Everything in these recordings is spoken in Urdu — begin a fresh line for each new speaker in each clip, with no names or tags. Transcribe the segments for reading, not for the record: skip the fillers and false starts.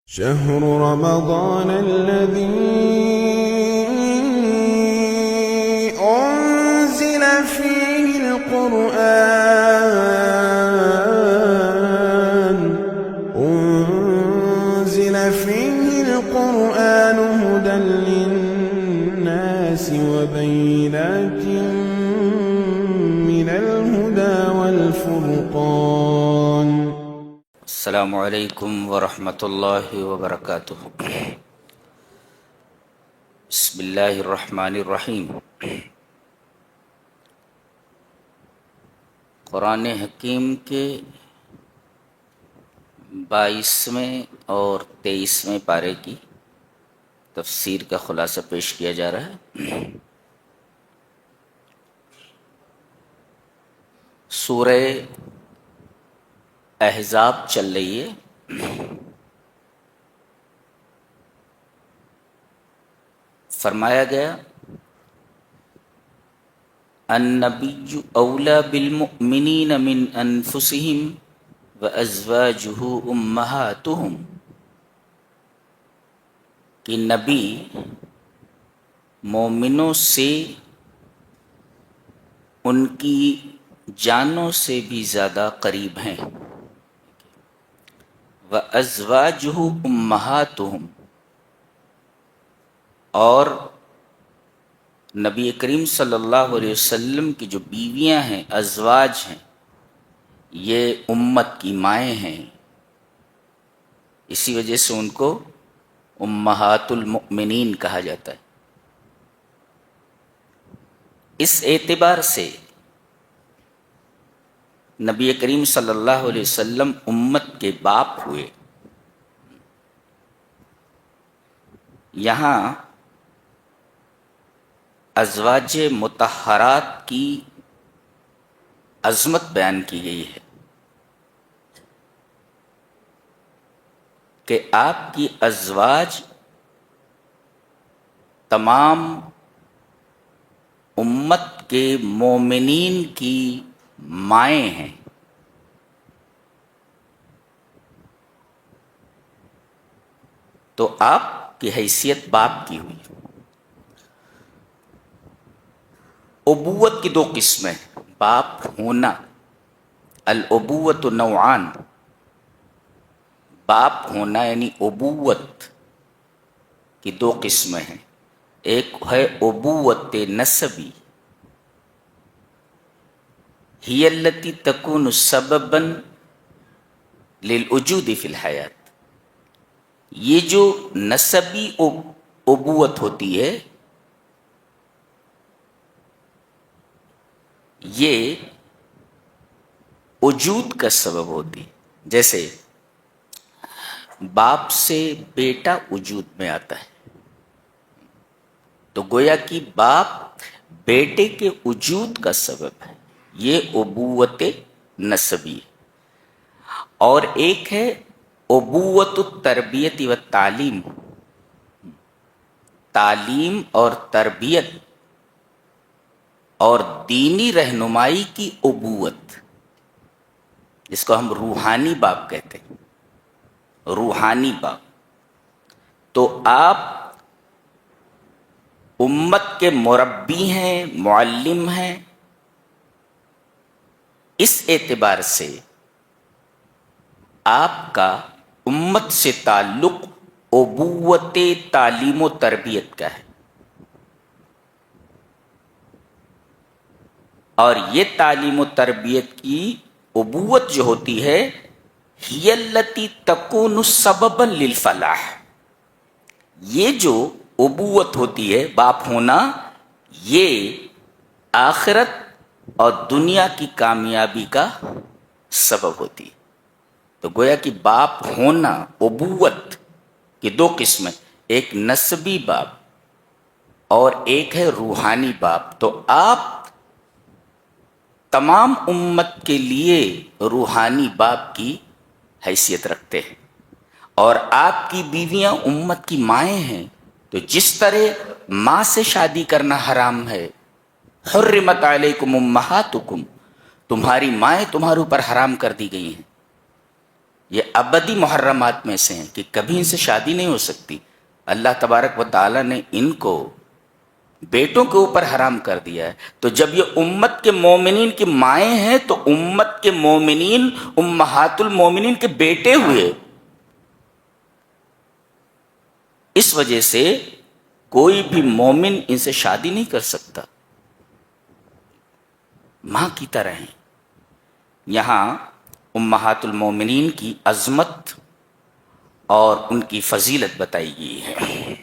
شهر رمضان الذي أنزل فيه القرآن هدى للناس وبينات من الهدى والفرقان.
السلام علیکم ورحمۃ اللہ وبرکاتہ. بسم اللہ الرحمن الرحیم. قرآن حکیم کے 22ویں اور 23ویں پارے کی تفسیر کا خلاصہ پیش کیا جا رہا ہے. سورہ احزاب چل رہی ہے. فرمایا گیا النبی اولی بالمؤمنین من انفسہم وازواجہ امہاتہم، کہ نبی مومنوں سے ان کی جانوں سے بھی زیادہ قریب ہیں. وَأَزْوَاجُهُ أُمَّهَاتُهُمْ، اور نبی کریم صلی اللہ علیہ وسلم کی جو بیویاں ہیں، ازواج ہیں، یہ امت کی مائیں ہیں. اسی وجہ سے ان کو امہات المؤمنین کہا جاتا ہے. اس اعتبار سے نبی کریم صلی اللہ علیہ وسلم امت کے باپ ہوئے. یہاں ازواج مطہرات کی عظمت بیان کی گئی ہے کہ آپ کی ازواج تمام امت کے مومنین کی مائیں ہیں. تو آپ کی حیثیت باپ کی ہوئی. ابوت کی دو قسمیں، باپ ہونا. الابوت نوعان، باپ ہونا یعنی ابوت کی دو قسمیں ہیں. ایک ہے ابوت نسبی، ہی التی تکون سببا للوجود فی الحیات. یہ جو نسبی ابوت ہوتی ہے، یہ وجود کا سبب ہوتی ہے. جیسے باپ سے بیٹا وجود میں آتا ہے، تو گویا کہ باپ بیٹے کے وجود کا سبب ہے. یہ ابوت نسبی ہے. اور ایک ہے ابوت التربیت و تعلیم، تعلیم اور تربیت اور دینی رہنمائی کی ابوت، جس کو ہم روحانی باپ کہتے ہیں. روحانی باپ. تو آپ امت کے مربی ہیں، معلم ہیں. اس اعتبار سے آپ کا امت سے تعلق ابوت تعلیم و تربیت کا ہے. اور یہ تعلیم و تربیت کی ابوت جو ہوتی ہے، ہی التی تکون سببا للفلاح. یہ جو ابوت ہوتی ہے، باپ ہونا، یہ آخرت اور دنیا کی کامیابی کا سبب ہوتی ہے. تو گویا کہ باپ ہونا، ابوت کی دو قسمیں، ایک نسبی باپ اور ایک ہے روحانی باپ. تو آپ تمام امت کے لیے روحانی باپ کی حیثیت رکھتے ہیں. اور آپ کی بیویاں امت کی مائیں ہیں. تو جس طرح ماں سے شادی کرنا حرام ہے، حرمت علیکم امہاتکم، تمہاری مائیں تمہارے اوپر حرام کر دی گئی ہیں، یہ ابدی محرمات میں سے ہیں کہ کبھی ان سے شادی نہیں ہو سکتی. اللہ تبارک و تعالیٰ نے ان کو بیٹوں کے اوپر حرام کر دیا ہے. تو جب یہ امت کے مومنین کی مائیں ہیں تو امت کے مومنین امہات المومنین کے بیٹے ہوئے. اس وجہ سے کوئی بھی مومن ان سے شادی نہیں کر سکتا. ماں کی طرح ہیں. یہاں امہات المومنین کی عظمت اور ان کی فضیلت بتائی گئی ہے.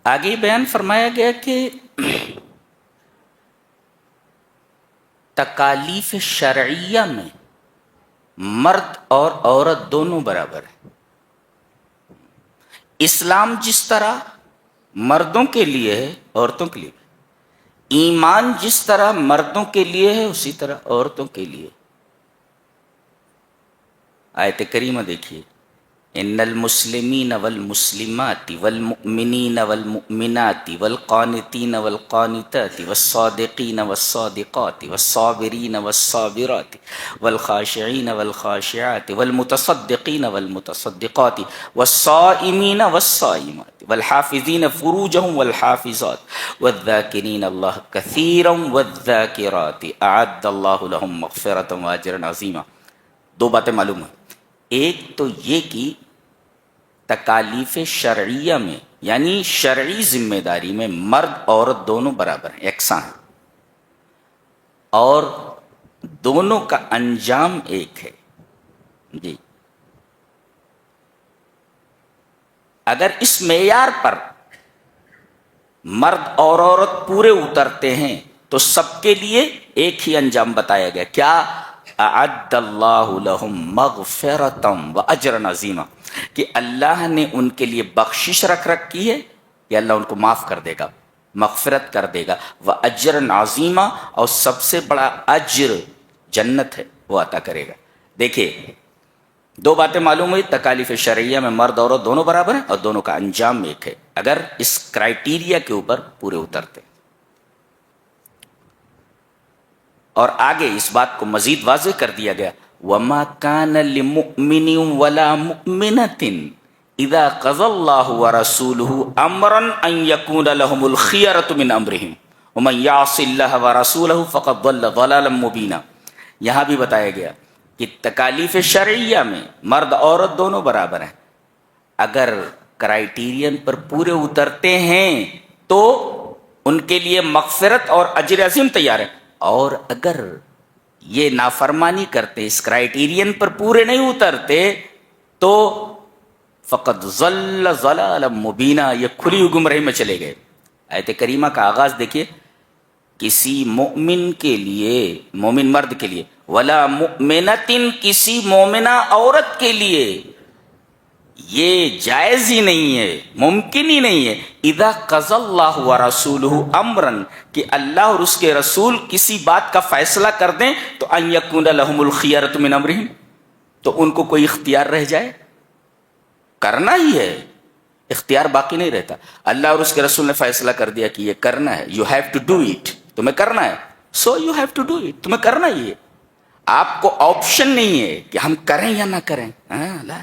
آگے بیان فرمایا گیا کہ تکالیف شرعیہ میں مرد اور عورت دونوں برابر ہیں. اسلام جس طرح مردوں کے لیے ہے عورتوں کے لیے، ایمان جس طرح مردوں کے لیے ہے اسی طرح عورتوں کے لیے. آیت کریمہ دیکھیے، ان المسلمین والمسلمات والمؤمنین والمؤمنات والقانتین والقانتات والصادقین والصادقات والصابرین والصابرات والخاشعین والخاشعات والمتصدقین والمتصدقات والصائمین والصائمات والحافظین فروجهم والحافظات والذاکرین اللہ کثیرا والذاکرات اعد اللہ لهم مغفرۃ واجرا عظیما. دو باتیں معلوم ہیں. ایک تو یہ کہ تکالیف شرعیہ میں یعنی شرعی ذمہ داری میں مرد عورت دونوں برابر ہیں، یکساں ہیں، اور دونوں کا انجام ایک ہے. جی اگر اس معیار پر مرد اور عورت پورے اترتے ہیں تو سب کے لیے ایک ہی انجام بتایا گیا. کیا؟ اعد اللہ لہم مغفرۃ واجرا عظیما، کہ اللہ نے ان کے لیے بخشش رکھ رکھی ہے کہ اللہ ان کو معاف کر دے گا، مغفرت کر دے گا، واجرا عظیما، اور سب سے بڑا اجر جنت ہے وہ عطا کرے گا. دیکھیے دو باتیں معلوم ہوئی، تکالیف شرعیہ میں مرد عورت دونوں برابر ہیں اور دونوں کا انجام ایک ہے اگر اس کرائیٹیریا کے اوپر پورے اترتے. اور آگے اس بات کو مزید واضح کر دیا گیا، وَمَا كَانَ لِمُؤْمِنٍ وَلَا مُؤْمِنَةٍ إِذَا قَضَى اللَّهُ وَرَسُولُهُ أَمْرًا أَن يَكُونَ لَهُمُ الْخِيَرَةُ مِنْ أَمْرِهِمْ وَمَن يَعْصِ اللَّهَ وَرَسُولَهُ فَقَدْ ضَلَّ ضَلَالًا مُبِينًا. یہاں بھی بتایا گیا کہ تکالیف شرعیہ میں مرد عورت دونوں برابر ہیں. اگر کرائیٹیرین پر پورے اترتے ہیں تو ان کے لیے مغفرت اور اجر عظیم تیار ہے، اور اگر یہ نافرمانی کرتے اس کرائیٹیرین پر پورے نہیں اترتے تو فقط ضل ضلالا مبینہ، یہ کھلی ہوئی گمراہی میں چلے گئے. آیت کریمہ کا آغاز دیکھیے، کسی مومن کے لیے، مومن مرد کے لیے، ولا مؤمنۃ، کسی مومنہ عورت کے لیے یہ جائز ہی نہیں ہے، ممکن ہی نہیں ہے، اذا قضى اللہ ورسولہ امرا، کہ اللہ اور اس کے رسول کسی بات کا فیصلہ کر دیں تو ان یکون لهم الخیرۃ من امرہم، تو ان کو کوئی اختیار رہ جائے، کرنا ہی ہے، اختیار باقی نہیں رہتا. اللہ اور اس کے رسول نے فیصلہ کر دیا کہ یہ کرنا ہے، you have to do it, تمہیں کرنا ہے، so you have to do it, تمہیں کرنا ہی ہے. آپ کو آپشن نہیں ہے کہ ہم کریں یا نہ کریں. لا،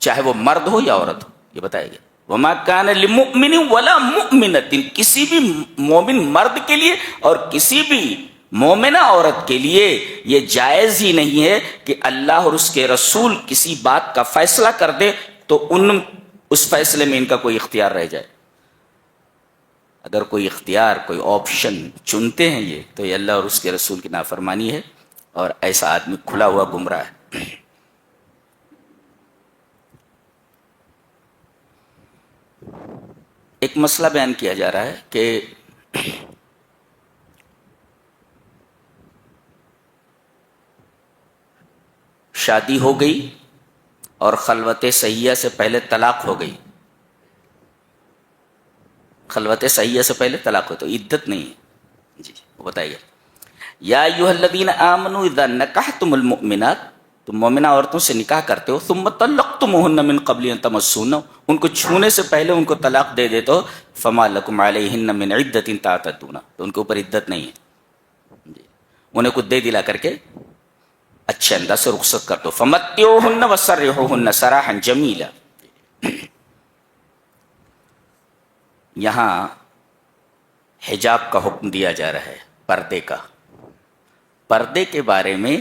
چاہے وہ مرد ہو یا عورت ہو، یہ بتائے گا. وما كان لمؤمن ولا مؤمنۃ، کسی بھی مومن مرد کے لیے اور کسی بھی مومنہ عورت کے لیے یہ جائز ہی نہیں ہے کہ اللہ اور اس کے رسول کسی بات کا فیصلہ کر دے تو اس فیصلے میں ان کا کوئی اختیار رہ جائے. اگر کوئی اختیار، کوئی آپشن چنتے ہیں یہ، تو یہ اللہ اور اس کے رسول کی نافرمانی ہے، اور ایسا آدمی کھلا ہوا گمراہ ہے. ایک مسئلہ بیان کیا جا رہا ہے کہ شادی ہو گئی اور خلوت صحیحہ سے پہلے طلاق ہو گئی. خلوت صحیحہ سے پہلے طلاق ہو تو عدت نہیں ہے. جی وہ بتائیے، یا ایھا الذین آمنوا اذا نکحتم المؤمنات تم مومنہ عورتوں سے نکاح کرتے ہو ثم طلقتموهن من قبل ان تمسون، ان کو چھونے سے پہلے ان کو طلاق دے دیتے ہو، فما لکم علیہن من عدۃ تعتدون، تو ان کے اوپر عدت نہیں ہے جی، انہیں کچھ دے دلا کر کے اچھے انداز سے رخصت کر دو، فمتعوهن وسرحوهن سراحا جمیلا۔ یہاں حجاب کا حکم دیا جا رہا ہے، پردے کا۔ پردے کے بارے میں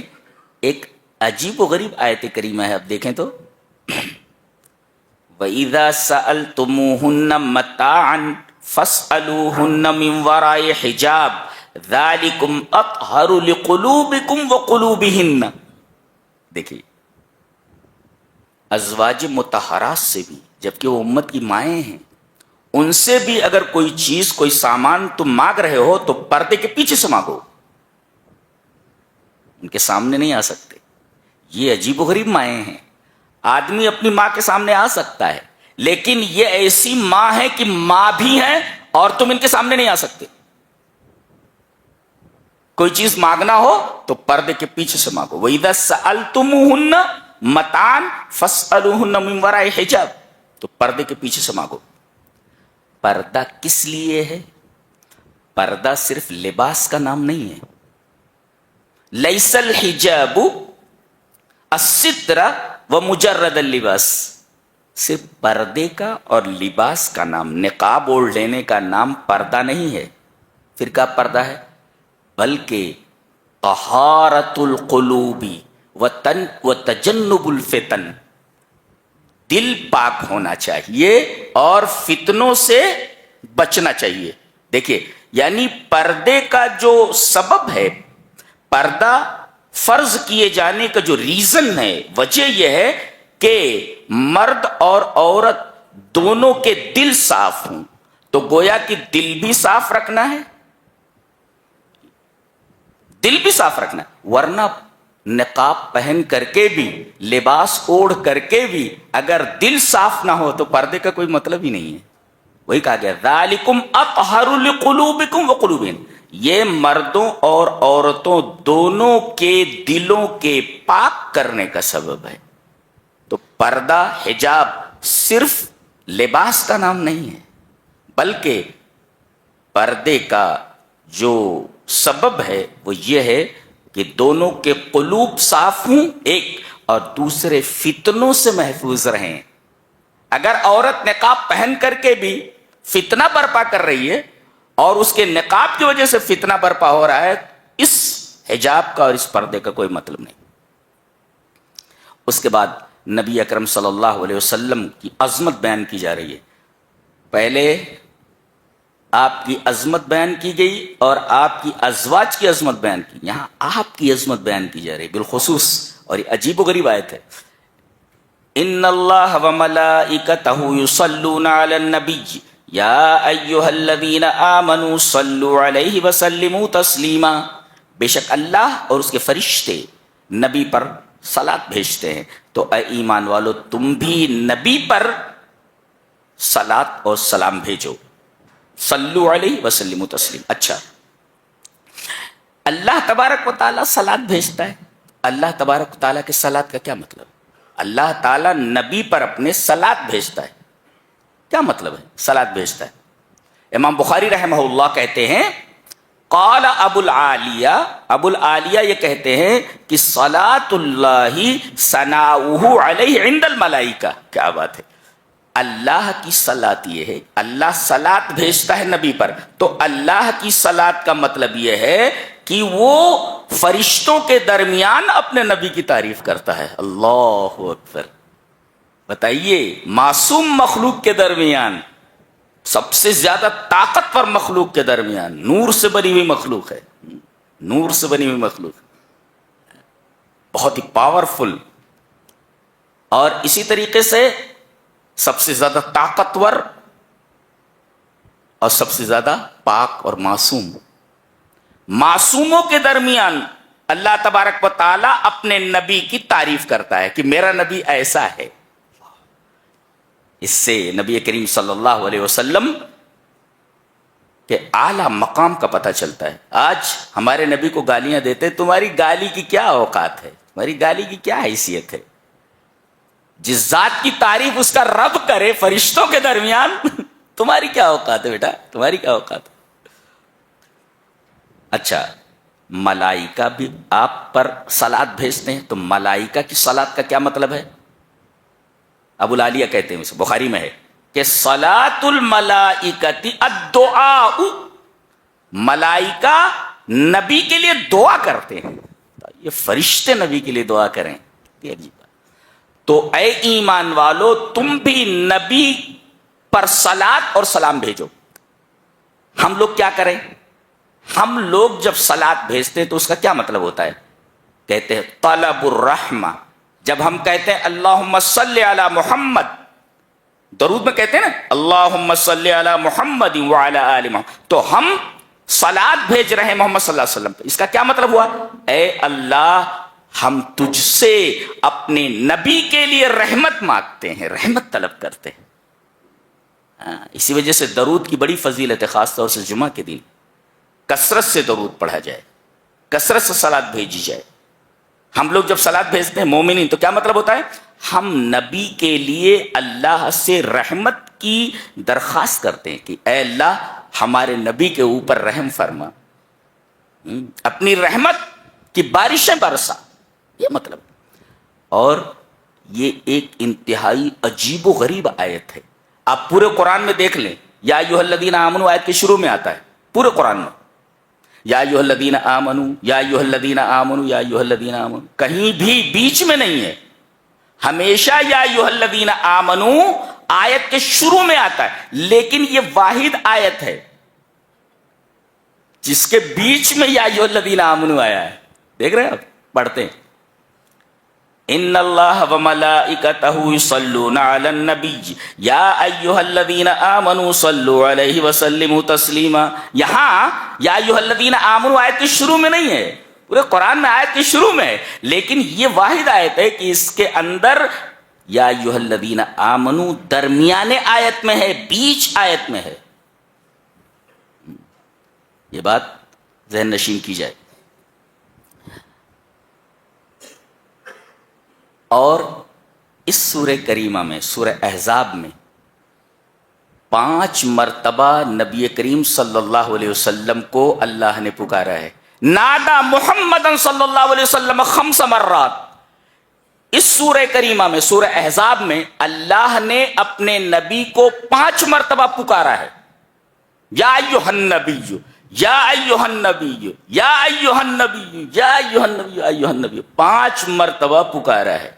ایک عجیب و غریب آیت کریمہ ہے، اب دیکھیں تو وَإِذَا سَأَلْتُمُوهُنَّ مَتَاعًا فَاسْأَلُوهُنَّ مِنْ وَرَاءِ حِجَابٍ ذَلِكُمْ أَطْهَرُ لِقُلُوبِكُمْ وَقُلُوبِهِنَّ۔ دیکھیے، ازواج مطہرات سے بھی، جبکہ وہ امت کی مائیں ہیں، ان سے بھی اگر کوئی چیز، کوئی سامان تم مانگ رہے ہو تو پردے کے پیچھے سے مانگو، ان کے سامنے نہیں آ سکتے۔ یہ عجیب و غریب مائیں ہیں۔ آدمی اپنی ماں کے سامنے آ سکتا ہے، لیکن یہ ایسی ماں ہے کہ ماں بھی ہیں اور تم ان کے سامنے نہیں آ سکتے۔ کوئی چیز مانگنا ہو تو پردے کے پیچھے سے مانگو۔ وَإِذَا سَأَلْتُمُوهُنَّ مَتَاعًا فَاسْأَلُوهُنَّ مِنْ وَرَاءِ حِجَابٍ، تو پردے کے پیچھے سے مانگو۔ پردہ کس لیے ہے؟ پردہ صرف لباس کا نام نہیں ہے۔ لیس الحجاب الستر ومجرد اللباس، صرف پردے کا اور لباس کا نام، نقاب اوڑھ لینے کا نام پردہ نہیں ہے۔ پھر کیا پردہ ہے؟ بلکہ طہارت القلوب وتجنب الفتن، دل پاک ہونا چاہیے اور فتنوں سے بچنا چاہیے۔ دیکھیے، یعنی پردے کا جو سبب ہے، پردہ فرض کیے جانے کا جو ریزن ہے، وجہ یہ ہے کہ مرد اور عورت دونوں کے دل صاف ہوں، تو گویا کہ دل بھی صاف رکھنا ہے، دل بھی صاف رکھنا ہے، ورنہ نقاب پہن کر کے بھی، لباس اوڑھ کر کے بھی اگر دل صاف نہ ہو تو پردے کا کوئی مطلب ہی نہیں ہے۔ وہی کہا گیا ذالکم اطہر لقلوبکم وقلوبہن، یہ مردوں اور عورتوں دونوں کے دلوں کے پاک کرنے کا سبب ہے۔ تو پردہ، حجاب صرف لباس کا نام نہیں ہے، بلکہ پردے کا جو سبب ہے وہ یہ ہے کہ دونوں کے قلوب صاف ہوں ایک، اور دوسرے فتنوں سے محفوظ رہیں۔ اگر عورت نقاب پہن کر کے بھی فتنہ برپا کر رہی ہے اور اس کے نقاب کی وجہ سے فتنہ برپا ہو رہا ہے، اس حجاب کا اور اس پردے کا کوئی مطلب نہیں۔ اس کے بعد نبی اکرم صلی اللہ علیہ وسلم کی عظمت بیان کی جا رہی ہے۔ پہلے آپ کی عظمت بیان کی گئی اور آپ کی ازواج کی عظمت بیان کی، یہاں آپ کی عظمت بیان کی جا رہی ہے بالخصوص، اور یہ عجیب و غریب آیت ہے۔ ان اللہ وملائکتہ یصلون علی النبی یا ایھا الذین آمنوا صلوا علیہ وسلموا تسلیما، بے شک اللہ اور اس کے فرشتے نبی پر صلاۃ بھیجتے ہیں، تو اے ایمان والو تم بھی نبی پر صلاۃ اور سلام بھیجو، صلو علیہ وسلموا تسلیم۔ اچھا، اللہ تبارک و تعالیٰ صلاۃ بھیجتا ہے، اللہ تبارک و تعالیٰ کے صلاۃ کا کیا مطلب؟ اللہ تعالیٰ نبی پر اپنے صلاۃ بھیجتا ہے، کیا مطلب ہے صلاۃ بھیجتا ہے؟ امام بخاری رحمہ اللہ کہتے ہیں قال ابو العالیہ یہ کہتے ہیں کہ صلاۃ اللہ ثناؤہ علیہ عند الملائکہ، کیا بات ہے، اللہ کی صلاۃ یہ ہے، اللہ صلاۃ بھیجتا ہے نبی پر، تو اللہ کی صلاۃ کا مطلب یہ ہے کہ وہ فرشتوں کے درمیان اپنے نبی کی تعریف کرتا ہے۔ اللہ اکبر! بتائیے، معصوم مخلوق کے درمیان، سب سے زیادہ طاقتور مخلوق کے درمیان، نور سے بنی ہوئی مخلوق ہے، نور سے بنی ہوئی مخلوق، بہت ہی پاورفل، اور اسی طریقے سے سب سے زیادہ طاقتور اور سب سے زیادہ پاک اور معصوم، معصوموں کے درمیان اللہ تبارک و تعالیٰ اپنے نبی کی تعریف کرتا ہے کہ میرا نبی ایسا ہے۔ اس سے نبی کریم صلی اللہ علیہ وسلم کے اعلیٰ مقام کا پتہ چلتا ہے۔ آج ہمارے نبی کو گالیاں دیتے، تمہاری گالی کی کیا اوقات ہے، تمہاری گالی کی کیا حیثیت ہے؟ جس ذات کی تعریف اس کا رب کرے فرشتوں کے درمیان، تمہاری کیا اوقات ہے بیٹا، تمہاری کیا اوقات ہے؟ اچھا، ملائکہ بھی آپ پر صلات بھیجتے ہیں، تو ملائکہ کی صلات کا کیا مطلب ہے؟ ابو العالیہ کہتے ہیں، بخاری میں ہے کہ صلاۃ الملائکۃ الدعاء، ملائکہ نبی کے لیے دعا کرتے ہیں، یہ فرشتے نبی کے لیے دعا کریں، یہ عجیب بات۔ تو اے ایمان والو، تم بھی نبی پر صلات اور سلام بھیجو۔ ہم لوگ کیا کریں؟ ہم لوگ جب صلات بھیجتے ہیں تو اس کا کیا مطلب ہوتا ہے؟ کہتے ہیں طلب الرحمہ۔ جب ہم کہتے ہیں اللہم صلی علی محمد، درود میں کہتے ہیں نا اللہم صلی علی محمد وعلی آل محمد، تو ہم صلات بھیج رہے ہیں محمد صلی اللہ علیہ وسلم پہ۔ اس کا کیا مطلب ہوا؟ اے اللہ، ہم تجھ سے اپنے نبی کے لیے رحمت مانگتے ہیں، رحمت طلب کرتے ہیں۔ اسی وجہ سے درود کی بڑی فضیلت ہے، خاص طور سے جمعہ کے دن کثرت سے درود پڑھا جائے، کثرت سے صلات بھیجی جائے۔ ہم لوگ جب صلات بھیجتے ہیں مومنین، تو کیا مطلب ہوتا ہے؟ ہم نبی کے لیے اللہ سے رحمت کی درخواست کرتے ہیں کہ اے اللہ ہمارے نبی کے اوپر رحم فرما، اپنی رحمت کی بارشیں برسا، یہ مطلب۔ اور یہ ایک انتہائی عجیب و غریب آیت ہے، آپ پورے قرآن میں دیکھ لیں، یا ایھا الذین آمنوا آیت کے شروع میں آتا ہے پورے قرآن میں، یا ایھا الذین آمنوا، یا ایھا الذین آمنوا، یا ایھا الذین آمنوا، کہیں بھی بیچ میں نہیں ہے، ہمیشہ یا ایھا الذین آمنوا آیت کے شروع میں آتا ہے، لیکن یہ واحد آیت ہے جس کے بیچ میں یا ایھا الذین آمنوا آیا ہے۔ دیکھ رہے ہیں آپ، پڑھتے ہیں ان اللہ وملائکتہ یصلون علی النبی یا ایھا الذین آمنوا صلوا علیہ وسلموا تسلیما۔ یہاں یا ایھا الذین آمنوا آیت کے شروع میں نہیں ہے، پورے قرآن میں آیت کے شروع میں ہے، لیکن یہ واحد آیت ہے کہ اس کے اندر یا ایھا الذین آمنوا درمیانے آیت میں ہے، بیچ آیت میں ہے۔ یہ بات ذہن نشین کی جائے۔ اور اس سورہ کریمہ میں، سورہ احزاب میں 5 مرتبہ نبی کریم صلی اللہ علیہ وسلم کو اللہ نے پکارا ہے، نادا محمد صلی اللہ علیہ وسلم 5 مرات۔ اس سورہ کریمہ میں، سورہ احزاب میں، اللہ نے اپنے نبی کو 5 مرتبہ پکارا ہے، یا ایھا النبی، یا ایھا النبی، یا ایھا النبی، یا ایھا النبی، یا ایھا النبی، 5 مرتبہ پکارا ہے۔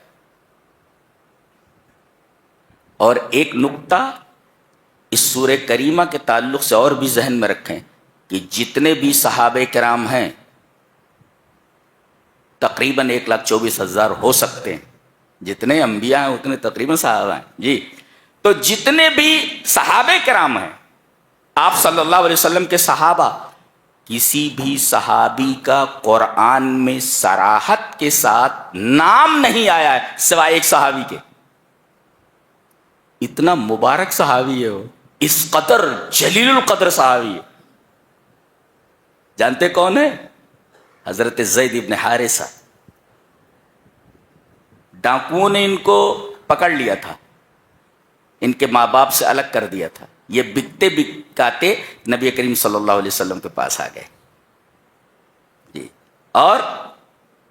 اور ایک نکتہ اس سورہ کریمہ کے تعلق سے اور بھی ذہن میں رکھیں کہ جتنے بھی صحابہ کرام ہیں، تقریباً 1,24,000 ہو سکتے ہیں، جتنے انبیاء ہیں اتنے تقریباً صحابہ ہیں جی، تو جتنے بھی صحابہ کرام ہیں، آپ صلی اللہ علیہ وسلم کے صحابہ، کسی بھی صحابی کا قرآن میں صراحت کے ساتھ نام نہیں آیا ہے سوائے ایک صحابی کے۔ اتنا مبارک صحابی ہے وہ، اس قدر جلیل القدر صحابی ہے۔ جانتے کون ہے؟ حضرت زید ابن حارثہ۔ ڈاکوؤں نے ان کو پکڑ لیا تھا، ان کے ماں باپ سے الگ کر دیا تھا، یہ بکتے بکاتے نبی کریم صلی اللہ علیہ وسلم کے پاس آ گئے جی، اور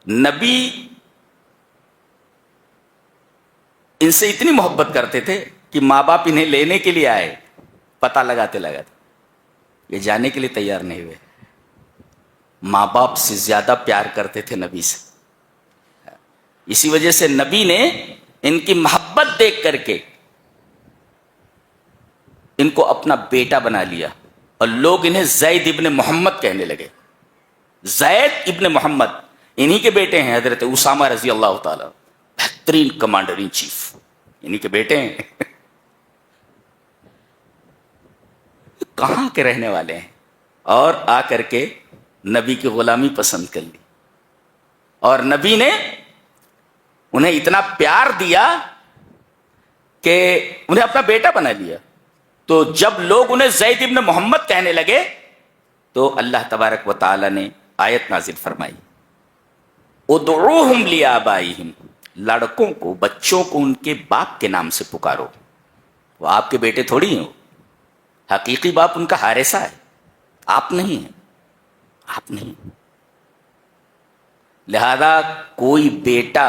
نبی ان سے اتنی محبت کرتے تھے کہ ماں باپ انہیں لینے کے لیے آئے، پتہ لگاتے لگاتے، یہ جانے کے لیے تیار نہیں ہوئے۔ ماں باپ سے زیادہ پیار کرتے تھے نبی سے، اسی وجہ سے نبی نے ان کی محبت دیکھ کر کے ان کو اپنا بیٹا بنا لیا، اور لوگ انہیں زید ابن محمد کہنے لگے۔ زید ابن محمد انہی کے بیٹے ہیں، حضرت اسامہ رضی اللہ تعالی، بہترین کمانڈر ان چیف، انہی کے بیٹے ہیں۔ کہاں کے رہنے والے ہیں، اور آ کر کے نبی کی غلامی پسند کر لی، اور نبی نے انہیں اتنا پیار دیا کہ انہیں اپنا بیٹا بنا لیا۔ تو جب لوگ انہیں زید ابن محمد کہنے لگے تو اللہ تبارک و تعالی نے آیت نازل فرمائی، ادعوہم لیابائہم، لڑکوں کو، بچوں کو ان کے باپ کے نام سے پکارو. وہ آپ کے بیٹے تھوڑی ہیں، حقیقی باپ ان کا حارثہ ہے، آپ نہیں ہیں، آپ نہیں. لہذا کوئی بیٹا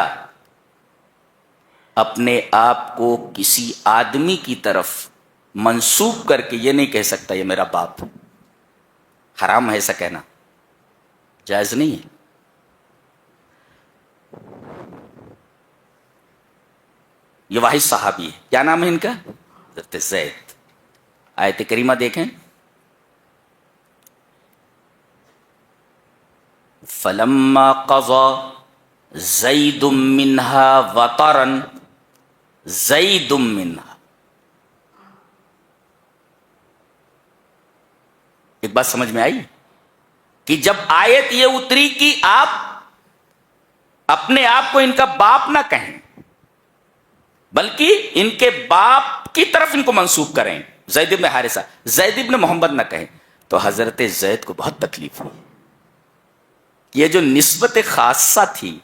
اپنے آپ کو کسی آدمی کی طرف منسوب کر کے یہ نہیں کہہ سکتا یہ میرا باپ. حرام ہے ایسا کہنا، جائز نہیں ہے. یہ واحد صحابی ہے. کیا نام ہے ان کا؟ حضرت زید. آیت کریمہ دیکھیں. فلما قضى زید منها وطرا، زید منها. ایک بات سمجھ میں آئی کہ جب آیت یہ اتری کہ آپ اپنے آپ کو ان کا باپ نہ کہیں بلکہ ان کے باپ کی طرف ان کو منسوب کریں، زید بن حارثہ، زید بن محمد نہ کہیں، تو حضرت زید کو بہت تکلیف ہوئی. یہ جو نسبت خاصہ تھی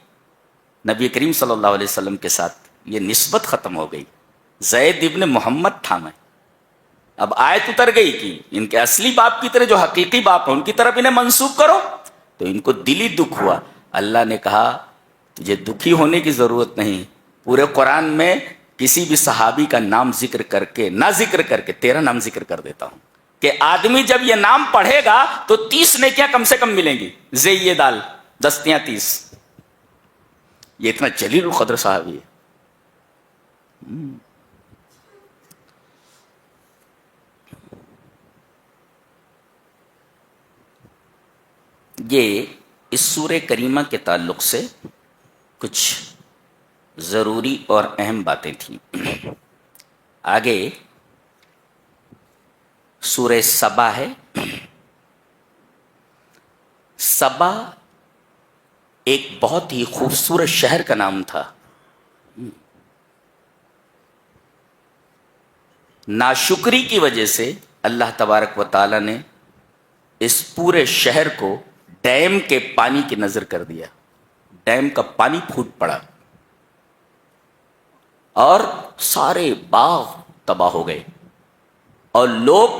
نبی کریم صلی اللہ علیہ وسلم کے ساتھ، یہ نسبت ختم ہو گئی. زید ابن محمد تھا میں. اب آیت اتر گئی کہ ان کے اصلی باپ کی طرح جو حقیقی باپ ہیں ان کی طرف انہیں منسوب کرو، تو ان کو دلی دکھ ہوا. اللہ نے کہا تجھے دکھی ہونے کی ضرورت نہیں، پورے قرآن میں کسی بھی صحابی کا نام ذکر کر کے، نہ ذکر کر کے، تیرا نام ذکر کر دیتا ہوں کہ آدمی جب یہ نام پڑھے گا تو 30 نیکیاں کم سے کم ملیں گی. یہ دال دستیاں 30. یہ اتنا جلیل القدر صحابی ہے. یہ اس سورہ کریمہ کے تعلق سے کچھ ضروری اور اہم باتیں تھیں. آگے سورہ سبا ہے. سبا ایک بہت ہی خوبصورت شہر کا نام تھا. ناشکری کی وجہ سے اللہ تبارک و تعالی نے اس پورے شہر کو ڈیم کے پانی کی نظر کر دیا. ڈیم کا پانی پھوٹ پڑا اور سارے باغ تباہ ہو گئے، اور لوگ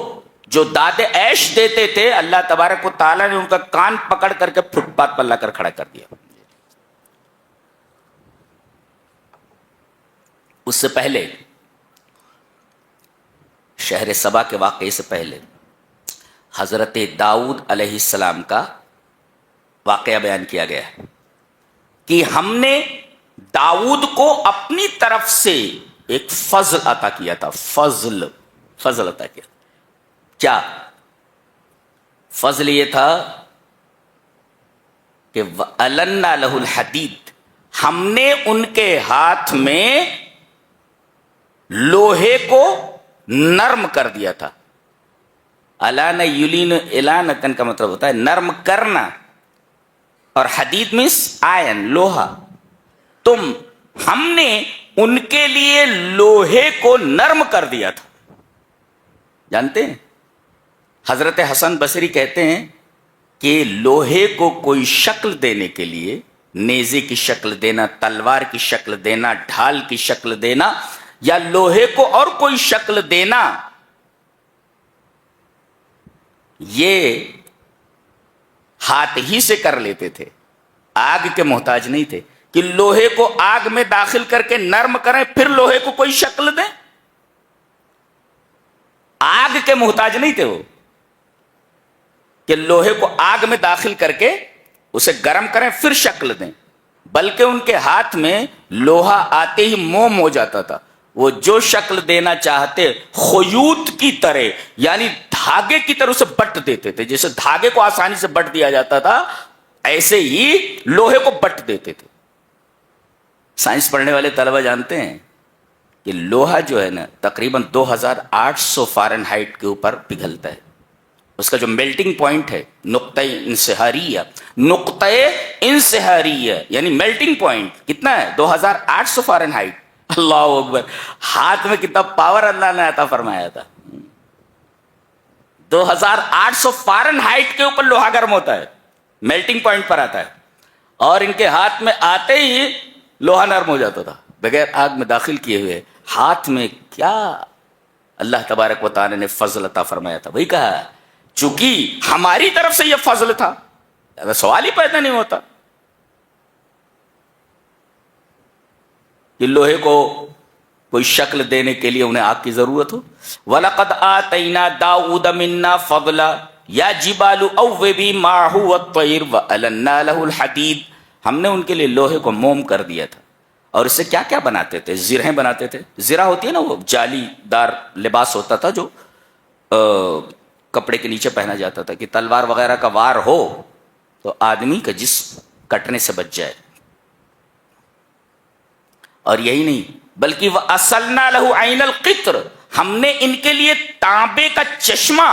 جو داد عیش دیتے تھے اللہ تبارک و تعالیٰ نے ان کا کان پکڑ کر کے فٹ پاتھ پر لا کر کھڑا کر دیا. اس سے پہلے، شہر سبا کے واقعے سے پہلے، حضرت داؤد علیہ السلام کا واقعہ بیان کیا گیا ہے کہ ہم نے داؤد کو اپنی طرف سے ایک فضل عطا کیا تھا. فضل عطا کیا. کیا فضل؟ یہ تھا کہ وَأَلَنَّا لَهُ الْحَدِيدِ، ہم نے ان کے ہاتھ میں لوہے کو نرم کر دیا تھا. الان یلین، الانتن کا مطلب ہوتا ہے نرم کرنا، اور حدید مینس آئن، لوہا. ہم نے ان کے لیے لوہے کو نرم کر دیا تھا. جانتے ہیں حضرت حسن بصری کہتے ہیں کہ لوہے کو کوئی شکل دینے کے لیے، نیزے کی شکل دینا، تلوار کی شکل دینا، ڈھال کی شکل دینا، یا لوہے کو اور کوئی شکل دینا، یہ ہاتھ ہی سے کر لیتے تھے. آگ کے محتاج نہیں تھے کہ لوہے کو آگ میں داخل کر کے نرم کریں پھر لوہے کو کوئی شکل دیں. آگ کے محتاج نہیں تھے وہ کہ لوہے کو آگ میں داخل کر کے اسے گرم کریں پھر شکل دیں، بلکہ ان کے ہاتھ میں لوہا آتے ہی موم ہو جاتا تھا. وہ جو شکل دینا چاہتے خیوط کی طرح، یعنی دھاگے کی طرح اسے بٹ دیتے تھے. جیسے دھاگے کو آسانی سے بٹ دیا جاتا تھا ایسے ہی لوہے کو بٹ دیتے تھے. سائنس پڑھنے والے طلبہ جانتے ہیں کہ لوہا جو ہے نا تقریباً 2800 فارنہائٹ کے اوپر پگھلتا ہے. اس کا جو میلٹنگ پوائنٹ ہے، نقطہ انصہاریہ یعنی میلٹنگ پوائنٹ کتنا ہے؟ 2800 فارنہائٹ. اللہ اکبر. ہاتھ میں کتنا پاور اللہ نے عطا فرمایا تھا. 2800 فارنہائٹ کے اوپر لوہا گرم ہوتا ہے، میلٹنگ پوائنٹ پر آتا ہے. اور ان کے ہاتھ میں آتے ہی لوہا نرم ہو جاتا تھا بغیر آگ میں داخل کیے ہوئے. ہاتھ میں کیا اللہ تبارک و تعالی نے فضل عطا فرمایا تھا. وہی کہا چونکہ ہماری طرف سے یہ فضل تھا, سوال ہی پیدا نہیں ہوتا کہ لوہے کو کوئی شکل دینے کے لیے انہیں آگ کی ضرورت ہو. وَلَقَدْ آتَيْنَا دَاوُودَ مِنَّا فَضْلًا يَا جِبَالُ أَوِّبِي مَعَهُ وَالطَّيْرَ وَأَلَنَّا لَهُ الْحَدِيدَ. ہم نے ان کے لیے لوہے کو موم کر دیا تھا, اور اس سے کیا کیا بناتے تھے؟ زرہیں بناتے تھے. زرہ ہوتی ہے نا, وہ جالی دار لباس ہوتا تھا جو کپڑے کے نیچے پہنا جاتا تھا کہ تلوار وغیرہ کا وار ہو تو آدمی کا جسم کٹنے سے بچ جائے. اور یہی نہیں بلکہ وَأَصَلْنَا لَهُ عَيْنَ الْقِطْرِ, ہم نے ان کے لیے تانبے کا چشمہ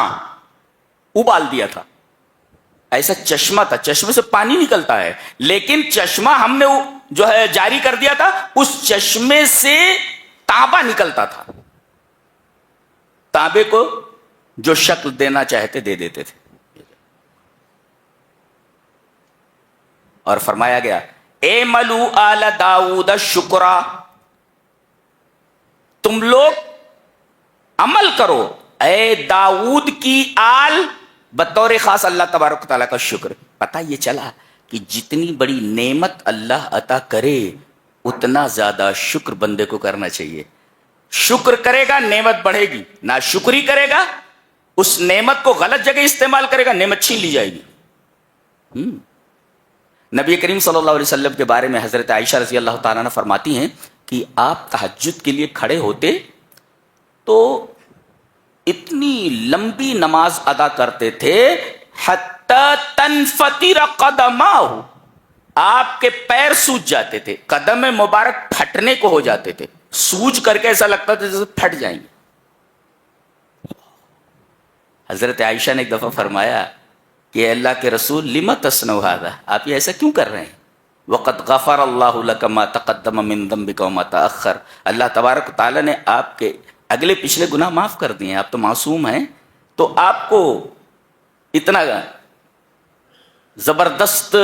ابال دیا تھا. ایسا چشمہ تھا, چشمے سے پانی نکلتا ہے, لیکن چشمہ ہم نے جو ہے جاری کر دیا تھا, اس چشمے سے تانبا نکلتا تھا. تانبے کو جو شکل دینا چاہتے دے دیتے تھے. اور فرمایا گیا اعملوا آل داؤد شکرا, تم لوگ عمل کرو اے داؤد کی آل بطور خاص اللہ تبارک و تعالیٰ کا شکر. پتہ یہ چلا کہ جتنی بڑی نعمت اللہ عطا کرے اتنا زیادہ شکر بندے کو کرنا چاہیے. شکر کرے گا نعمت بڑھے گی, نہ شکری کرے گا اس نعمت کو غلط جگہ استعمال کرے گا, نعمت چھین لی جائے گی. نبی کریم صلی اللہ علیہ وسلم کے بارے میں حضرت عائشہ رضی اللہ تعالیٰ عنہ فرماتی ہیں کہ آپ تہجد کے لیے کھڑے ہوتے تو اتنی لمبی نماز ادا کرتے تھے حتی تنفطر قدماہ, آپ کے پیر سوج جاتے تھے, قدم مبارک پھٹنے کو ہو جاتے تھے, سوج کر کے ایسا لگتا تھا جیسے پھٹ جائیں گے. حضرت عائشہ نے ایک دفعہ فرمایا کہ اللہ کے رسول لما تصنعوا ھذا, آپ یہ ایسا کیوں کر رہے ہیں؟ وقد غفر اللہ لک ما تقدم من ذنبک وما تأخر, اللہ تبارک و تعالی نے آپ کے اگلے پچھلے گناہ معاف کر دیے ہیں, آپ تو معصوم ہیں, تو آپ کو اتنا زبردست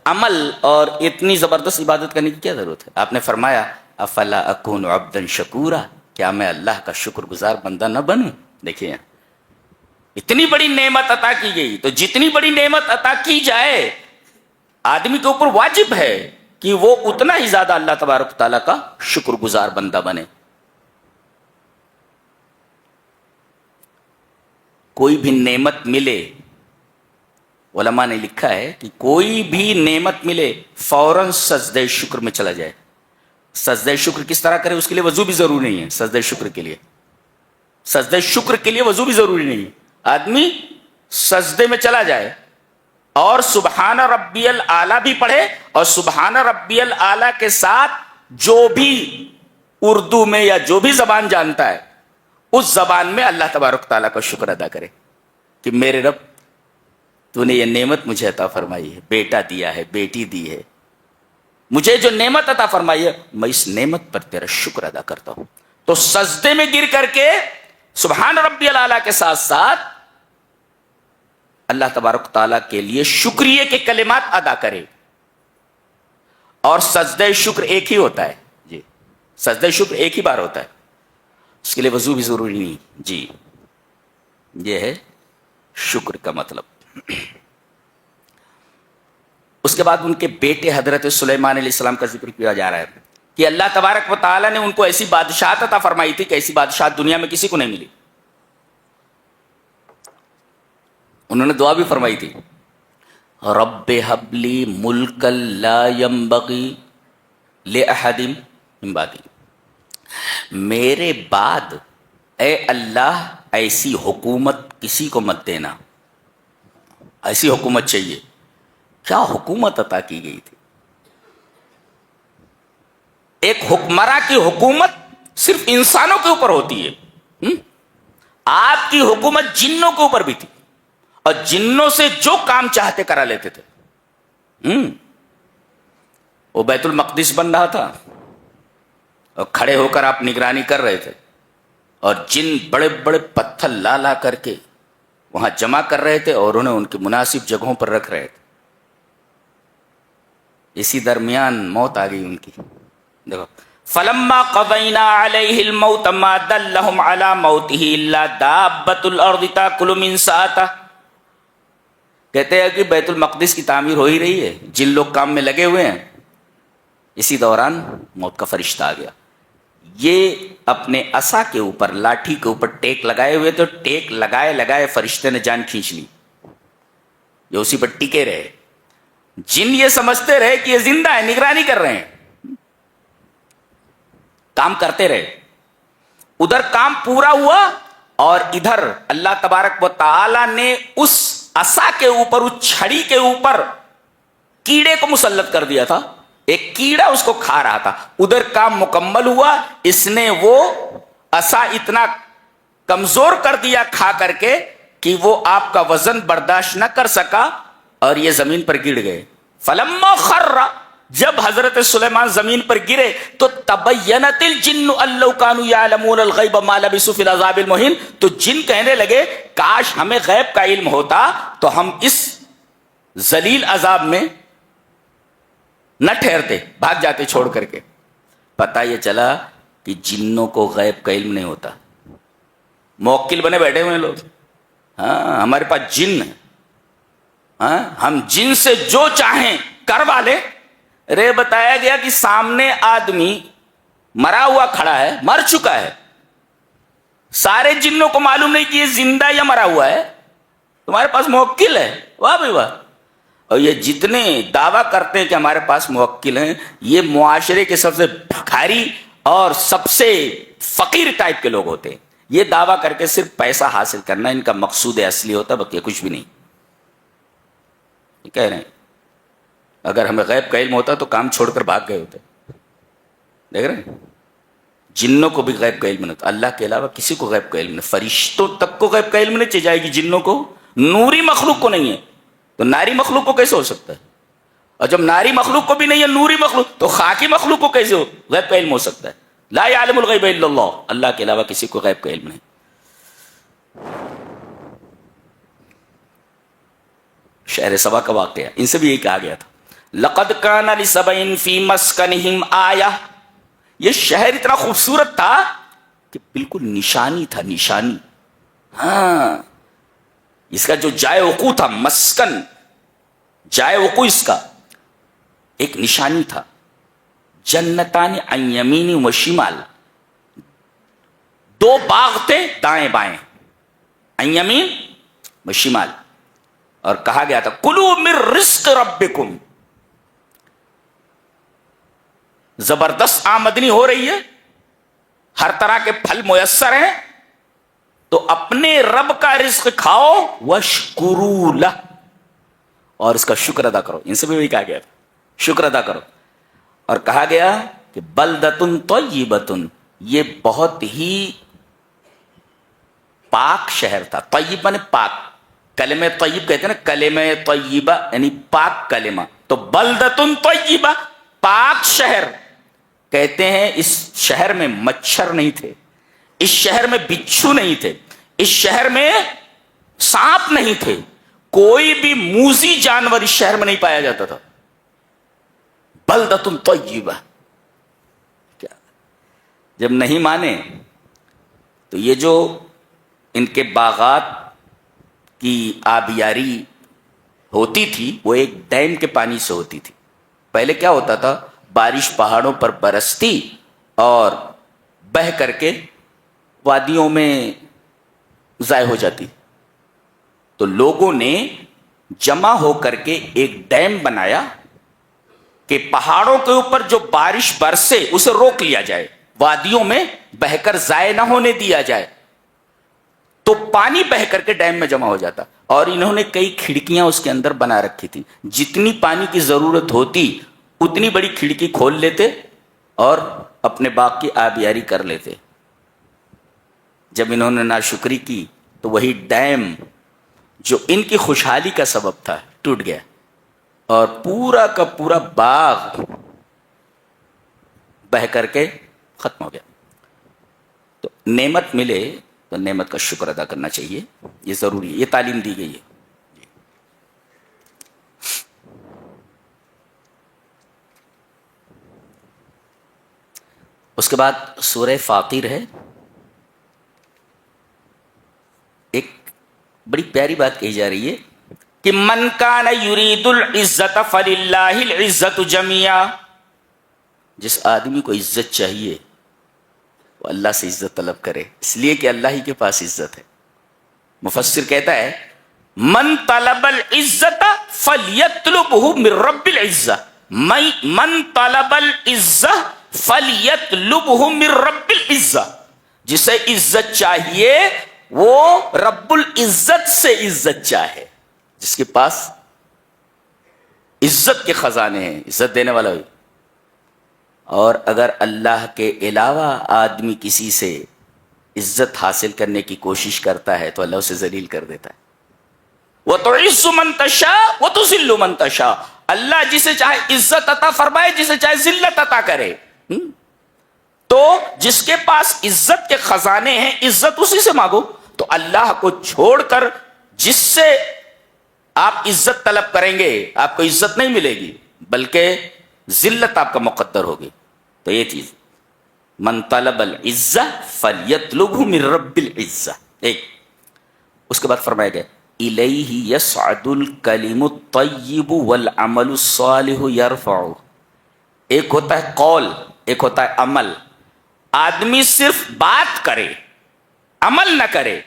عمل اور اتنی زبردست عبادت کرنے کی کیا ضرورت ہے؟ آپ نے فرمایا افلا اکون عبدا شکورا, کیا میں اللہ کا شکر گزار بندہ نہ بنوں؟ دیکھیے اتنی بڑی نعمت عطا کی گئی, تو جتنی بڑی نعمت عطا کی جائے آدمی کے اوپر واجب ہے کہ وہ اتنا ہی زیادہ اللہ تبارک و تعالیٰ کا شکر گزار بندہ بنے. کوئی بھی نعمت ملے, علماء نے لکھا ہے کہ کوئی بھی نعمت ملے فوراً سجدہ شکر میں چلا جائے. سجدہ شکر کس طرح کرے؟ اس کے لیے وضو بھی ضروری نہیں ہے. سجدہ شکر کے لیے, سجدہ شکر کے لیے وضو بھی ضروری نہیں ہے. آدمی سجدے میں چلا جائے اور سبحان ربی الاعلیٰ بھی پڑھے, اور سبحان ربی الاعلیٰ کے ساتھ جو بھی اردو میں یا جو بھی زبان جانتا ہے اس زبان میں اللہ تبارک تعالیٰ کا شکر ادا کرے کہ میرے رب تو نے یہ نعمت مجھے عطا فرمائی ہے, بیٹا دیا ہے, بیٹی دی ہے, مجھے جو نعمت عطا فرمائی ہے میں اس نعمت پر تیرا شکر ادا کرتا ہوں. تو سجدے میں گر کر کے سبحان ربی الاعلیٰ کے ساتھ ساتھ اللہ تبارک تعالیٰ کے لیے شکریہ کے کلمات ادا کرے. اور سجدہ شکر ایک ہی ہوتا ہے جی, سجدہ شکر ایک ہی بار ہوتا ہے, اس کے لیے وضو بھی ضروری نہیں جی. یہ ہے شکر کا مطلب. اس کے بعد ان کے بیٹے حضرت سلیمان علیہ السلام کا ذکر کیا جا رہا ہے کہ اللہ تبارک و تعالیٰ نے ان کو ایسی بادشاہت عطا فرمائی تھی کہ ایسی بادشاہت دنیا میں کسی کو نہیں ملی. انہوں نے دعا بھی فرمائی تھی رب ہب لی ملکا لا ینبغی لأحد من بعدی, میرے بعد اے اللہ ایسی حکومت کسی کو مت دینا. ایسی حکومت چاہیے. کیا حکومت عطا کی گئی تھی؟ ایک حکمراں کی حکومت صرف انسانوں کے اوپر ہوتی ہے. آپ کی حکومت جنوں کے اوپر بھی تھی, اور جنوں سے جو کام چاہتے کرا لیتے تھے. وہ بیت المقدس بن رہا تھا اور کھڑے ہو کر آپ نگرانی کر رہے تھے, اور جن بڑے بڑے پتھر لا لا کر کے وہاں جمع کر رہے تھے اور انہیں ان کی مناسب جگہوں پر رکھ رہے تھے. اسی درمیان موت آ گئی ان کی. دیکھو فلما قضینا علیہ الموت ما دلہم علی موتہ الا دابۃ الارض تاکل من ساعتہ. کہتے ہیں کہ بیت المقدس کی تعمیر ہو ہی رہی ہے, جن لوگ کام میں لگے ہوئے ہیں, اسی دوران موت کا فرشتہ آ گیا. یہ اپنے عصا کے اوپر, لاٹھی کے اوپر ٹیک لگائے ہوئے, تو ٹیک لگائے لگائے فرشتے نے جان کھینچ لی. یہ اسی پر ٹکے رہے. جن یہ سمجھتے رہے کہ یہ زندہ ہے, نگرانی کر رہے ہیں, کام کرتے رہے. ادھر کام پورا ہوا اور ادھر اللہ تبارک و تعالی نے اس عصا کے اوپر, اس چھڑی کے اوپر کیڑے کو مسلط کر دیا تھا. ایک کیڑا اس کو کھا رہا تھا. ادھر کام مکمل ہوا, اس نے وہ عصا اتنا کمزور کر دیا کھا کر کے کہ وہ آپ کا وزن برداشت نہ کر سکا اور یہ زمین پر گر گئے. فلما خر, جب حضرت سلیمان زمین پر گرے تو تبینت الجن ان لو كانوا يعلمون الغیب ما لبثوا في العذاب المہین. تو جن کہنے لگے کاش ہمیں غیب کا علم ہوتا تو ہم اس ذلیل عذاب میں نہ ٹھہرتے, بھاگ جاتے چھوڑ کر کے. پتہ یہ چلا کہ جنوں کو غیب کا علم نہیں ہوتا. موکل بنے بیٹھے ہوئے لوگ, ہاں ہمارے پاس جن ہے, ہاں ہم جن سے جو چاہیں کروا لیں. رے بتایا گیا کہ سامنے آدمی مرا ہوا کھڑا ہے, مر چکا ہے, سارے جنوں کو معلوم نہیں کہ یہ زندہ یا مرا ہوا ہے, تمہارے پاس موکل ہے. واہ بھائی واہ. اور یہ جتنے دعویٰ کرتے ہیں کہ ہمارے پاس موکل ہیں, یہ معاشرے کے سب سے بھکاری اور سب سے فقیر ٹائپ کے لوگ ہوتے ہیں. یہ دعویٰ کر کے صرف پیسہ حاصل کرنا ان کا مقصود اصلی ہوتا, بلکہ کچھ بھی نہیں. یہ کہہ رہے ہیں اگر ہمیں غیب کا علم ہوتا تو کام چھوڑ کر بھاگ گئے ہوتے. دیکھ رہے ہیں, جنوں کو بھی غیب کا علم نہیں ہوتا, اللہ کے علاوہ کسی کو غیب کا علم نہیں. فرشتوں تک کو غیب کا علم نہیں, چل جائے گی جنوں کو, نوری مخلوق کو نہیں ہے تو ناری مخلوق کو کیسے ہو سکتا ہے؟ اور جب ناری مخلوق کو بھی نہیں ہے, نوری مخلوق, تو خاکی مخلوق کو کیسے غیب کا علم ہو سکتا ہے؟ لا یعلم الغیب الا اللہ, اللہ کے علاوہ کسی کو غیب کا علم نہیں. شہر سبا کا واقعہ, ان سے بھی یہی کہا گیا تھا لقد کان لسبع فی مسکنہم آیہ. یہ شہر اتنا خوبصورت تھا کہ بالکل نشانی تھا, نشانی. ہاں اس کا جو جائے وقوع تھا, مسکن جائے وقوع اس کا ایک نشانی تھا. جنتان عن یمین و شمال, دو باغ تھے دائیں بائیں, عن یمین و شمال. اور کہا گیا تھا کلوا من رزق ربکم. زبردست آمدنی ہو رہی ہے, ہر طرح کے پھل میسر ہیں, تو اپنے رب کا رزق کھاؤ, واشکروا لہ, اور اس کا شکر ادا کرو. ان سے بھی وہی کہا گیا تھا شکر ادا کرو. اور کہا گیا کہ بلدۃ طیبۃ, یہ بہت ہی پاک شہر تھا. طیب مانے پاک, کلمہ طیب کہتے ہیں نا, کلمہ طیبہ یعنی پاک کلمہ. تو بلدۃ طیبہ, پاک شہر. کہتے ہیں اس شہر میں مچھر نہیں تھے, اس شہر میں بچھو نہیں تھے, اس شہر میں سانپ نہیں تھے, کوئی بھی موذی جانور اس شہر میں نہیں پایا جاتا تھا. بلدۃ طیبہ. کیا جب نہیں مانے تو یہ جو ان کے باغات کی آبیاری ہوتی تھی وہ ایک ڈیم کے پانی سے ہوتی تھی. پہلے کیا ہوتا تھا, بارش پہاڑوں پر برستی اور بہہ کر کے وادیوں میں ضائع ہو جاتی. تو لوگوں نے جمع ہو کر کے ایک ڈیم بنایا کہ پہاڑوں کے اوپر جو بارش برسے اسے روک لیا جائے, وادیوں میں بہہ کر ضائع نہ ہونے دیا جائے. تو پانی بہہ کر کے ڈیم میں جمع ہو جاتا. اور انہوں نے کئی کھڑکیاں اس کے اندر بنا رکھی تھی, جتنی پانی کی ضرورت ہوتی اتنی بڑی کھڑکی کھول لیتے اور اپنے باغ کی آبیاری کر لیتے. جب انہوں نے ناشکری کی تو وہی ڈیم جو ان کی خوشحالی کا سبب تھا ٹوٹ گیا اور پورا کا پورا باغ بہہ کر کے ختم ہو گیا. تو نعمت ملے تو نعمت کا شکر ادا کرنا چاہیے, یہ ضروری ہے, یہ تعلیم دی گئی ہے. اس کے بعد سورہ فاطر ہے. ایک بڑی پیاری بات کہی جا رہی ہے کہ من کان یرید العزت فللہ العزت جمیعا. جس آدمی کو عزت چاہیے وہ اللہ سے عزت طلب کرے، اس لیے کہ اللہ ہی کے پاس عزت ہے. مفسر کہتا ہے من طلب العزت فلیطلبہ من رب العزہ، من طلب العزہ فلیطلبہ من رب العزہ. جسے عزت چاہیے وہ رب العزت سے عزت چاہے، جس کے پاس عزت کے خزانے ہیں، عزت دینے والا ہوئی. اور اگر اللہ کے علاوہ آدمی کسی سے عزت حاصل کرنے کی کوشش کرتا ہے تو اللہ اسے ذلیل کر دیتا ہے. وَتُعِزُّ مَن تَشَاءُ وَتُذِلُّ مَن تَشَاءُ. اللہ جسے چاہے عزت عطا فرمائے، جسے چاہے ذلت عطا کرے. تو جس کے پاس عزت کے خزانے ہیں عزت اسی سے مانگو. تو اللہ کو چھوڑ کر جس سے آپ عزت طلب کریں گے آپ کو عزت نہیں ملے گی بلکہ ذلت آپ کا مقدر ہوگی. تو یہ چیز من طلب العزہ فلیطلبہ من رب العزہ. ایک اس کے بعد فرمایا گیا الیہ یصعد الکلم الطیب والعمل الصالح یرفعہ. ایک ہوتا ہے قول، ایک ہوتا ہے عمل. آدمی صرف بات کرے عمل نہ کرے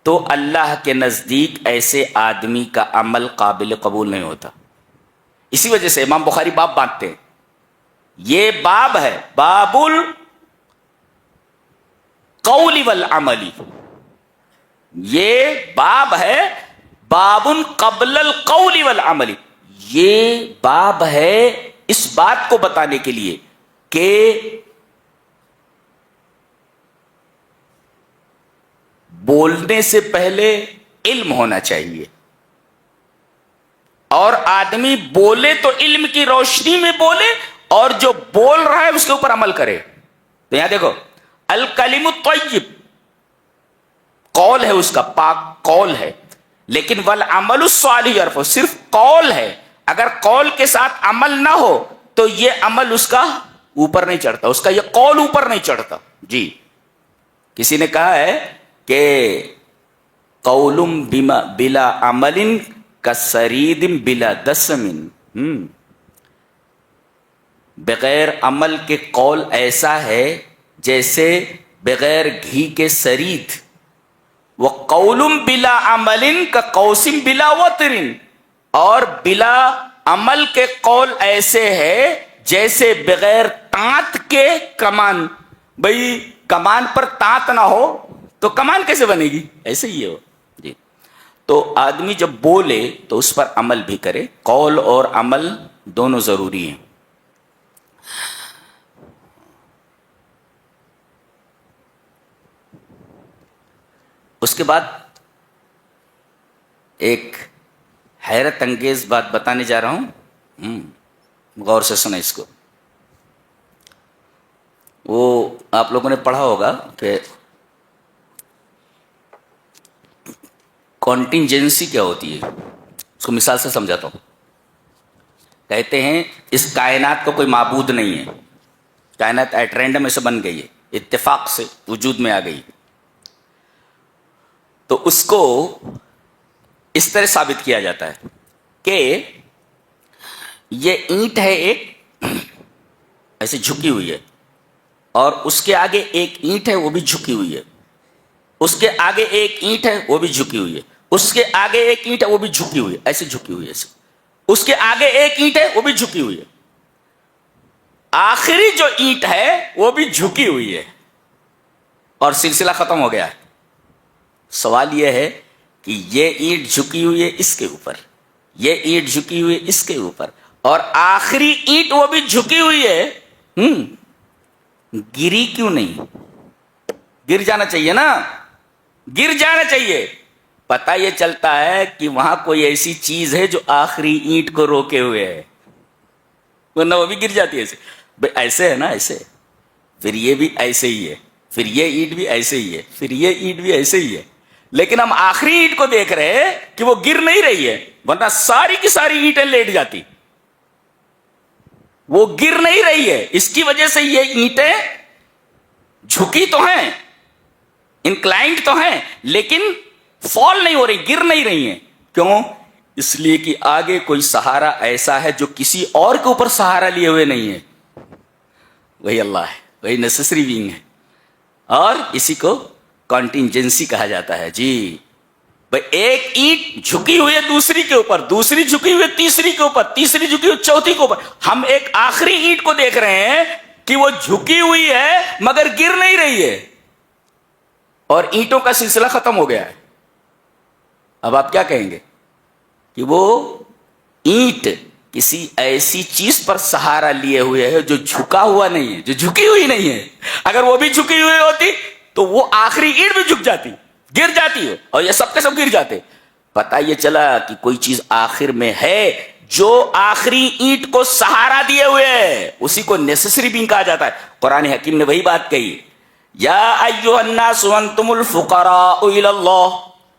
تو اللہ کے نزدیک ایسے آدمی کا عمل قابل قبول نہیں ہوتا. اسی وجہ سے امام بخاری باب باندھتے ہیں. یہ باب ہے باب القول والعمل. یہ باب ہے باب قبل القول والعمل. یہ باب ہے اس بات کو بتانے کے لیے کہ بولنے سے پہلے علم ہونا چاہیے، اور آدمی بولے تو علم کی روشنی میں بولے، اور جو بول رہا ہے اس کے اوپر عمل کرے. تو یہاں دیکھو الکلم الطیب قول ہے، اس کا پاک قول ہے. لیکن والعمل الصالح یرفعہ صرف قول ہے. اگر قول کے ساتھ عمل نہ ہو تو یہ عمل اس کا اوپر نہیں چڑھتا، اس کا یہ قول اوپر نہیں چڑھتا. جی کسی نے کہا ہے کہ قول بلا عمل کسرید بلا دسم. بغیر عمل کے قول ایسا ہے جیسے بغیر گھی کے سرید. وقول بلا عمل کقوس بلا وتر. اور بلا عمل کے قول ایسے ہے جیسے بغیر تانت کے کمان. بھئی کمان پر تانت نہ ہو تو کمان کیسے بنے گی؟ ایسے ہی ہے وہ. جی تو آدمی جب بولے تو اس پر عمل بھی کرے. قول اور عمل دونوں ضروری ہیں. اس کے بعد ایک حیرت انگیز بات بتانے جا رہا ہوں، غور سے سنیں اس کو. وہ آپ لوگوں نے پڑھا ہوگا کہ کانٹینجنسی کیا ہوتی ہے. اس کو مثال سے سمجھاتا ہوں. کہتے ہیں اس کائنات کا کوئی معبود نہیں ہے، کائنات ایٹ رینڈم میں سے بن گئی ہے، اتفاق سے وجود میں آ گئی. تو اس کو اس طرح ثابت کیا جاتا ہے کہ یہ اینٹ ہے ایک ایسے جھکی ہوئی ہے، اور اس کے آگے ایک اینٹ ہے وہ بھی جھکی ہوئی ہے، اس کے آگے ایک اینٹ ہے وہ بھی جھکی ہوئی ہے، اس کے آگے ایک اینٹ ہے وہ بھی جھکی ہوئی ہے، ایسے جھکی ہوئی ہے ایسے. اس کے آگے ایک اینٹ ہے وہ بھی جھکی ہوئی ہے، آخری جو اینٹ ہے وہ بھی جھکی ہوئی ہے، اور سلسلہ ختم ہو گیا ہے. سوال یہ ہے کہ یہ اینٹ جھکی ہوئی ہے اس کے اوپر، یہ اینٹ جھکی ہوئی ہے اس کے اوپر، اور آخری اینٹ وہ بھی جھکی ہوئی ہے. گری کیوں نہیں؟ گر جانا چاہیے نا، گر جانا چاہیے. پتہ یہ چلتا ہے کہ وہاں کوئی ایسی چیز ہے جو آخری اینٹ کو روکے ہوئے ہے، ورنہ وہ بھی گر جاتی ہے. ایسے ہے نا، ایسے پھر یہ بھی ایسے ہی ہے، پھر یہ اینٹ بھی ایسے ہی ہے، پھر یہ اینٹ بھی ایسے ہی ہے. لیکن ہم آخری اینٹ کو دیکھ رہے ہیں کہ وہ گر نہیں رہی ہے، ورنہ ساری کی ساری اینٹیں لیٹ جاتی. وہ گر نہیں رہی ہے. اس کی وجہ سے یہ اینٹیں جھکی تو ہیں, انکلائنڈ تو ہیں, لیکن فال نہیں ہو رہی, گر نہیں رہی ہیں. کیوں؟ اس لیے کہ آگے کوئی سہارا ایسا ہے جو کسی اور کے اوپر سہارا لیے ہوئے نہیں ہے. وہی اللہ ہے, وہی نیسیسری بینگ ہے, اور اسی کو کانٹینجنسی کہا جاتا ہے. جی بھائی, ایک اینٹ جھکی ہوئی ہے دوسری کے اوپر, دوسری جھکی ہوئی ہے تیسری کے اوپر, تیسری جھکی ہوئی چوتھی کے اوپر. ہم ایک آخری اینٹ کو دیکھ رہے ہیں کہ وہ جھکی ہوئی ہے مگر گر نہیں رہی ہے, اور اینٹوں کا سلسلہ ختم ہو گیا ہے. اب آپ کیا کہیں گے کہ وہ اینٹ کسی ایسی چیز پر سہارا لیے ہوئے ہے جو جھکا ہوا نہیں ہے, جو جھکی ہوئی نہیں ہے. اگر وہ بھی جھکی ہوئی ہوتی تو وہ آخری اینٹ بھی جھک جاتی, گر جاتی ہے, اور یہ سب کے سب گر جاتے. پتہ یہ چلا کہ کوئی چیز آخر میں ہے جو آخری اینٹ کو سہارا دیے ہوئے ہے, اسی کو نیسیسری بینگ کہا جاتا ہے. قرآن حکیم نے وہی بات کہی, یا ایھا الناس انتم الفقراء الی اللہ,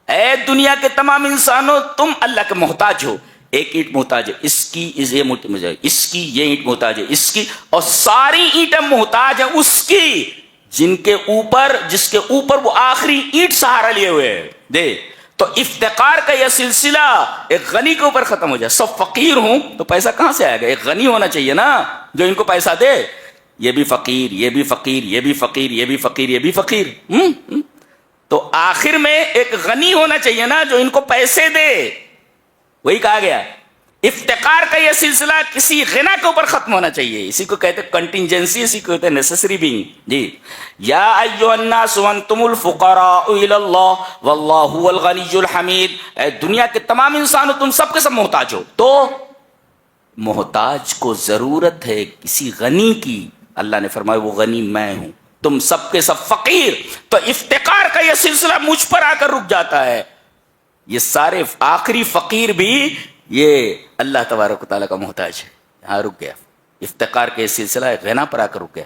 اے دنیا کے تمام انسانوں تم اللہ کے محتاج ہو. ایک اینٹ محتاج ہے, اس کی یہ محتاج ہے, اس کی یہ اینٹ محتاج ہے, اس کی, اور ساری اینٹیں محتاج ہیں اس کی جس کے اوپر وہ آخری اینٹ سہارا لیے ہوئے ہے. دے تو افتقار کا یہ سلسلہ ایک غنی کے اوپر ختم ہو جائے. سب فقیر ہوں تو پیسہ کہاں سے آئے گا؟ ایک غنی ہونا چاہیے نا جو ان کو پیسہ دے. یہ بھی فقیر, یہ بھی فقیر, یہ بھی فقیر, یہ بھی فقیر, یہ بھی فقیر. تو آخر میں ایک غنی ہونا چاہیے نا جو ان کو پیسے دے. وہی کہا گیا افتقار کا یہ سلسلہ کسی غنا کے اوپر ختم ہونا چاہیے. اسی کو کہتے ہیں کنٹینجنسی, اسی کو کہتے ہیں نیسیسری بینگ. جی, یا ایھا الناس انتم الفقراء الی اللہ واللہ هو الغنی الحمید, اے دنیا کے تمام انسانوں تم سب کے سب محتاج ہو. تو محتاج کو ضرورت ہے کسی غنی کی. اللہ نے فرمایا وہ غنی میں ہوں, تم سب کے سب فقیر. تو افتقار کا یہ سلسلہ مجھ پر آ کر رک جاتا ہے. یہ سارے آخری فقیر بھی یہ اللہ تبارک و تعالیٰ کا محتاج ہے. یہاں رک گیا افتقار کے سلسلہ غنا پر آ کر رک گیا.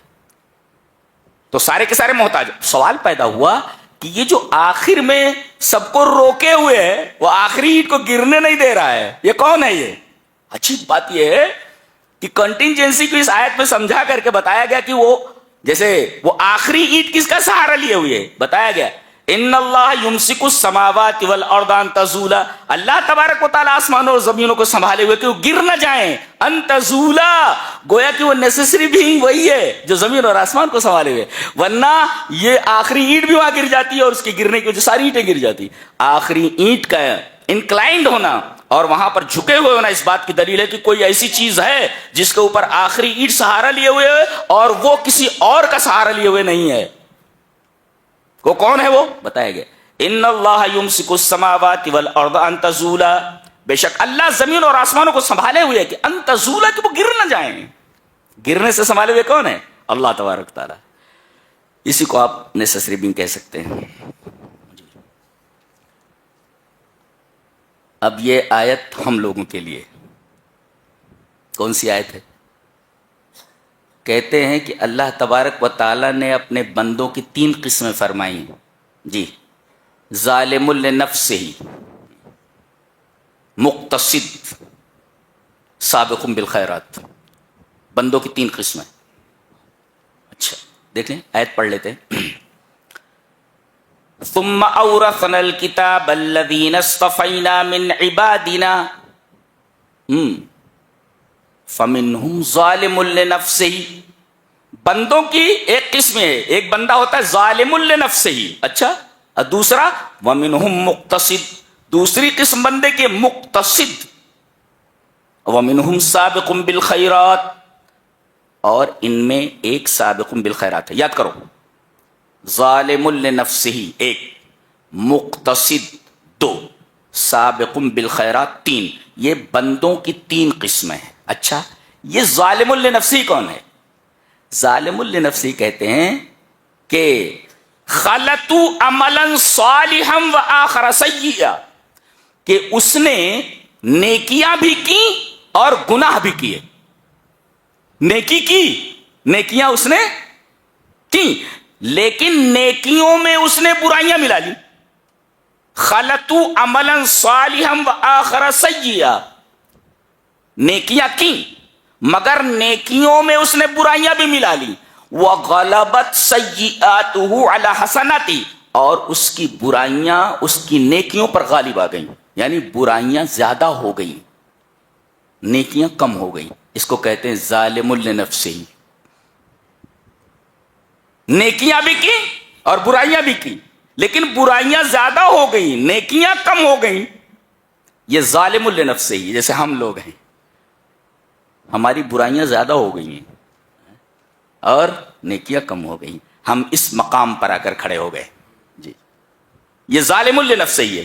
تو سارے کے سارے محتاج. سوال پیدا ہوا کہ یہ جو آخر میں سب کو روکے ہوئے ہے, وہ آخری اینٹ کو گرنے نہیں دے رہا ہے, یہ کون ہے؟ یہ عجیب بات یہ ہے کہ کنٹینجنسی کو اس آیت میں سمجھا کر کے بتایا گیا کہ وہ جیسے وہ آخری اینٹ کس کا سہارا لیے ہوئے بتایا گیا. ان اللہ یمسک السماوات والارض ان تزولا, اللہ تبارک و تعالیٰ آسمانوں اور زمینوں کو سنبھالے ہوئے کہ وہ گر نہ جائیں. ان تزولا, گویا کہ وہ نیسیسری بینگ وہی ہے جو زمین اور آسمان کو سنبھالے ہوئے, ورنہ یہ آخری اینٹ بھی وہاں گر جاتی ہے اور اس کی گرنے کی وجہ ساری اینٹیں گر جاتی. آخری اینٹ کا انکلائنڈ ہونا اور وہاں پر جھکے ہوئے ہونا اس بات کی دلیل ہے کہ کوئی ایسی چیز ہے جس کے اوپر آخری اینٹ سہارا لیے ہوئے ہے اور وہ کسی اور کا سہارا لیے ہوئے نہیں ہے. وہ کون ہے؟ وہ بتایا گیا ان اللہ یمسک السماوات والارض ان تزولا, بے شک اللہ زمین اور آسمانوں کو سنبھالے ہوئے کہ ان تزولا, کہ وہ گر نہ جائیں. گرنے سے سنبھالے ہوئے کون ہے؟ اللہ تبارک تعالیٰ. اسی کو آپ نیسیسری بینگ کہہ سکتے ہیں. اب یہ آیت ہم لوگوں کے لیے کون سی آیت ہے؟ کہتے ہیں کہ اللہ تبارک و تعالیٰ نے اپنے بندوں کی 3 قسمیں فرمائی. جی, ظالم لنفسہ, مقتصد, سابق بالخیرات. بندوں کی 3 قسمیں. اچھا دیکھ لیں, آیت پڑھ لیتے ہیں. ثم اورثنا الكتاب الذين اصطفينا من عبادنا فمنهم ظالم لنفسه. بندوں کی ایک قسم ہے, ایک بندہ ہوتا ہے ظالم لنفسه. اچھا, اور دوسرا ومنهم مقتصد, دوسری قسم بندے کے مقتصد. ومنهم سابق بالخیرات, اور ان میں ایک سابق بالخیرات ہے. یاد کرو, ظالم لنفسہ 1, مقتصد 2, سابق بالخیرات 3. یہ بندوں کی 3 قسمیں ہیں. اچھا, یہ ظالم لنفسہ کون ہے؟ ظالم لنفسہ کہتے ہیں کہ خلطوا عملا صالحا وآخر سیئا, کہ اس نے نیکیاں بھی کی اور گناہ بھی کیے. نیکی کی, نیکیاں اس نے کی, لیکن نیکیوں میں اس نے برائیاں ملا لی. خلطوا عملا صالحا وآخر سیئا, نیکیاں کی, مگر نیکیوں میں اس نے برائیاں بھی ملا لی. وَغَلَبَتْ سَيِّئَاتُهُ عَلَى حَسَنَاتِهِ, اور اس کی برائیاں اس کی نیکیوں پر غالب آ گئیں, یعنی برائیاں زیادہ ہو گئیں, نیکیاں کم ہو گئیں. اس کو کہتے ہیں ظالم لنفسہ. نیکیاں بھی کی اور برائیاں بھی کی, لیکن برائیاں زیادہ ہو گئیں, نیکیاں کم ہو گئیں. یہ ظالم لنفسہ, جیسے ہم لوگ ہیں, ہماری برائیاں زیادہ ہو گئی ہیں اور نیکیاں کم ہو گئی. ہم اس مقام پر آ کر کھڑے ہو گئے. جی, یہ ظالم لنفسہ ہے.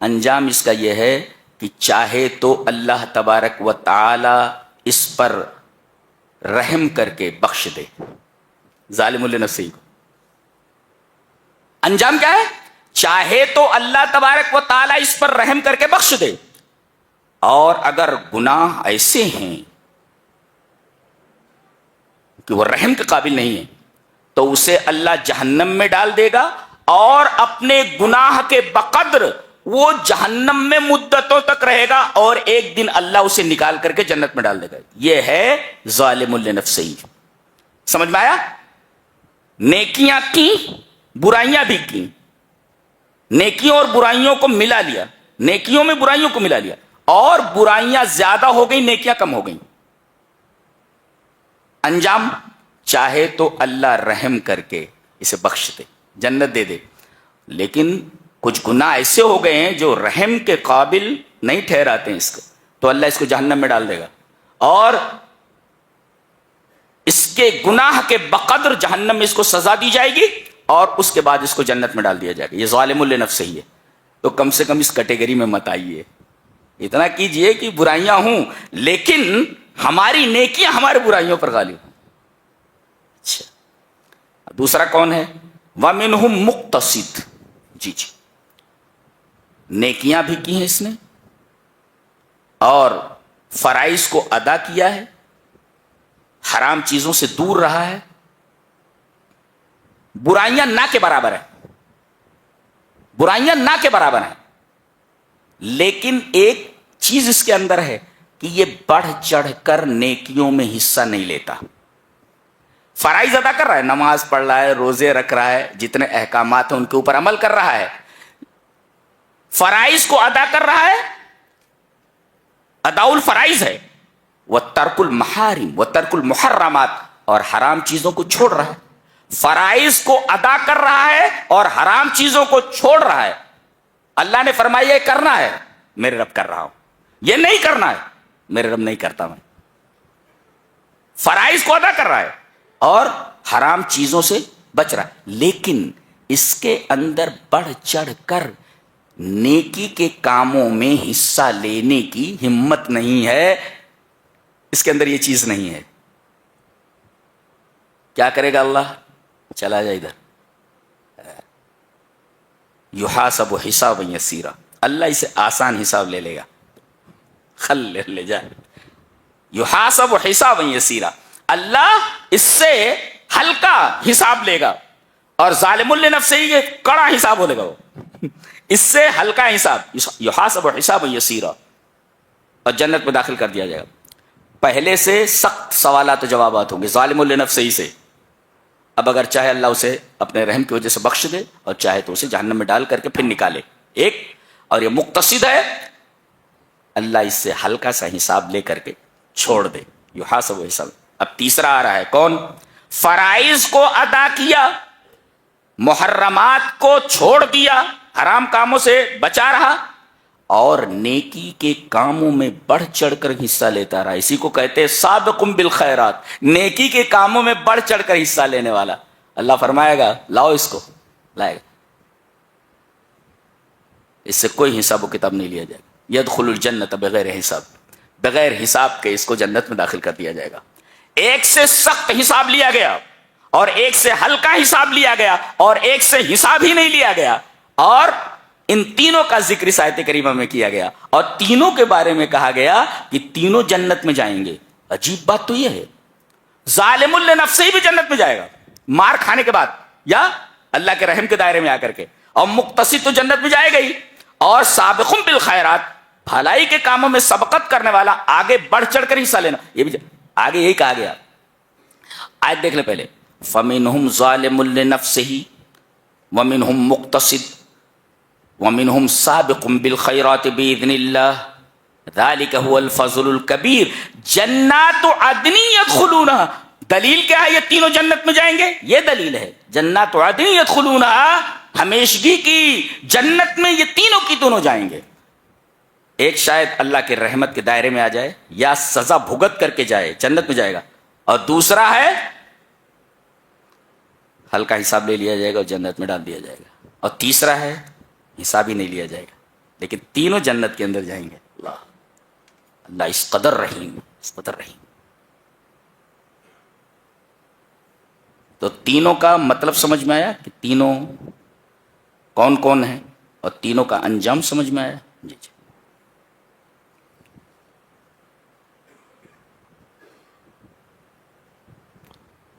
انجام اس کا یہ ہے کہ چاہے تو اللہ تبارک و تعالی اس پر رحم کر کے بخش دے. ظالم لنفسہ کو انجام کیا ہے؟ چاہے تو اللہ تبارک و تعالی اس پر رحم کر کے بخش دے, اور اگر گناہ ایسے ہیں کہ وہ رحم کے قابل نہیں ہے تو اسے اللہ جہنم میں ڈال دے گا, اور اپنے گناہ کے بقدر وہ جہنم میں مدتوں تک رہے گا, اور ایک دن اللہ اسے نکال کر کے جنت میں ڈال دے گا. یہ ہے ظالم لنفسہ. سمجھ میں آیا؟ نیکیاں کی, برائیاں بھی کی, نیکیوں اور برائیوں کو ملا لیا, نیکیوں میں برائیوں کو ملا لیا, اور برائیاں زیادہ ہو گئی, نیکیاں کم ہو گئیں. انجام چاہے تو اللہ رحم کر کے اسے بخش دے, جنت دے دے, لیکن کچھ گناہ ایسے ہو گئے ہیں جو رحم کے قابل نہیں ٹھہراتے ہیں اس کو, تو اللہ اس کو جہنم میں ڈال دے گا, اور اس کے گناہ کے بقدر جہنم میں اس کو سزا دی جائے گی, اور اس کے بعد اس کو جنت میں ڈال دیا جائے گا. یہ ظالم لنفسہ ہے. تو کم سے کم اس کیٹیگری میں مت آئیے. اتنا کیجئے کہ برائیاں ہوں لیکن ہماری نیکیاں ہمارے برائیوں پر غالب ہوں. اچھا, دوسرا کون ہے؟ وَمِنْهُمْ مُقْتَصِدٌ. جی, نیکیاں بھی کی ہیں اس نے, اور فرائض کو ادا کیا ہے, حرام چیزوں سے دور رہا ہے, برائیاں نہ کے برابر ہیں, برائیاں نہ کے برابر ہیں, لیکن ایک چیز اس کے اندر ہے کہ یہ بڑھ چڑھ کر نیکیوں میں حصہ نہیں لیتا. فرائض ادا کر رہا ہے, نماز پڑھ رہا ہے, روزے رکھ رہا ہے, جتنے احکامات ہیں ان کے اوپر عمل کر رہا ہے, فرائض کو ادا کر رہا ہے, اداء الفرائض ہے, وترک المحارم وترک المحرمات, اور حرام چیزوں کو چھوڑ رہا ہے. فرائض کو ادا کر رہا ہے اور حرام چیزوں کو چھوڑ رہا ہے. اللہ نے فرمایا یہ کرنا ہے, میرے رب کر رہا ہوں, یہ نہیں کرنا ہے, میرے رب نہیں کرتا. میں فرائض کو ادا کر رہا ہے اور حرام چیزوں سے بچ رہا ہے, لیکن اس کے اندر بڑھ چڑھ کر نیکی کے کاموں میں حصہ لینے کی ہمت نہیں ہے, اس کے اندر یہ چیز نہیں ہے. کیا کرے گا اللہ؟ چلا جائے ادھر, یحاسب حسابا یسیرا, اللہ اسے آسان حساب لے لے گا. خل لے جائے, یحاسب حسابا یسیرا, اللہ اس سے ہلکا حساب لے گا, اور ظالم لنفسہ یہ کڑا حساب ہو لے گا, وہ اس سے ہلکا حساب. یحاسب حسابا یسیرا, اور جنت میں داخل کر دیا جائے گا. پہلے سے سخت سوالات و جوابات ہوں گے ظالم لنفسہ سے. اب اگر چاہے اللہ اسے اپنے رحم کی وجہ سے بخش دے, اور چاہے تو اسے جہنم میں ڈال کر کے پھر نکالے. ایک, اور یہ مقتصد ہے, اللہ اس سے ہلکا سا حساب لے کر کے چھوڑ دے. یحاسب حساب. اب تیسرا آ رہا ہے, کون؟ فرائض کو ادا کیا, محرمات کو چھوڑ دیا, حرام کاموں سے بچا رہا, اور نیکی کے کاموں میں بڑھ چڑھ کر حصہ لیتا رہا. اسی کو کہتے ہیں سابقم بالخیرات, نیکی کے کاموں میں بڑھ چڑھ کر حصہ لینے والا. اللہ فرمائے گا لاؤ اس کو, لائے گا, اس سے کوئی حساب و کتاب نہیں لیا جائے گا. یدخل الجنت بغیر حساب, بغیر حساب کے اس کو جنت میں داخل کر دیا جائے گا. ایک سے سخت حساب لیا گیا, اور ایک سے ہلکا حساب لیا گیا, اور ایک سے حساب ہی نہیں لیا گیا, اور ان تینوں کا ذکر اس آیت کریمہ میں کیا گیا, اور تینوں کے بارے میں کہا گیا کہ تینوں جنت میں جائیں گے. عجیب بات تو یہ ہے, ظالم لنفسہ بھی جنت میں جائے گا مار کھانے کے بعد, یا اللہ کے رحم کے دائرے میں آ کر کے, اور مقتصد تو جنت میں جائے گا ہی, اور سابقون بالخیرات بھلائی کے کاموں میں سبقت کرنے والا آگے بڑھ چڑھ کر حصہ لینا. یہ بھی آگے یہی کہا گیا. آیت دیکھ لیں پہلے. فَمِنْهُمْ ظَالِمٌ لِّنَفْسِهِ وَمِنْهُمْ مُقْتَصِدٌ وَمِنْهُمْ سَابِقٌ بِالْخَيْرَاتِ بِإِذْنِ اللَّهِ ذَلِكَ هُوَ الْفَضْلُ الْكَبِيرُ جَنَّاتُ عَدْنٍ يَدْخُلُونَهَا. دلیل کیا ہے؟ یہ تینوں جنت میں جائیں گے. یہ دلیل ہے جنات عدن يدخلونها, ہمیشگی کی جنت میں یہ تینوں کی دونوں جائیں گے. ایک شاید اللہ کے رحمت کے دائرے میں آ جائے یا سزا بھگت کر کے جائے جنت میں جائے گا, اور دوسرا ہے ہلکا حساب لے لیا جائے گا اور جنت میں ڈال دیا جائے گا, اور تیسرا ہے حساب ہی نہیں لیا جائے گا لیکن تینوں جنت کے اندر جائیں گے. اللہ اللہ اس قدر رحیم, اس قدر رحیم. تو تینوں کا مطلب سمجھ میں آیا کہ تینوں کون کون ہیں, اور تینوں کا انجام سمجھ میں آیا. جی جی.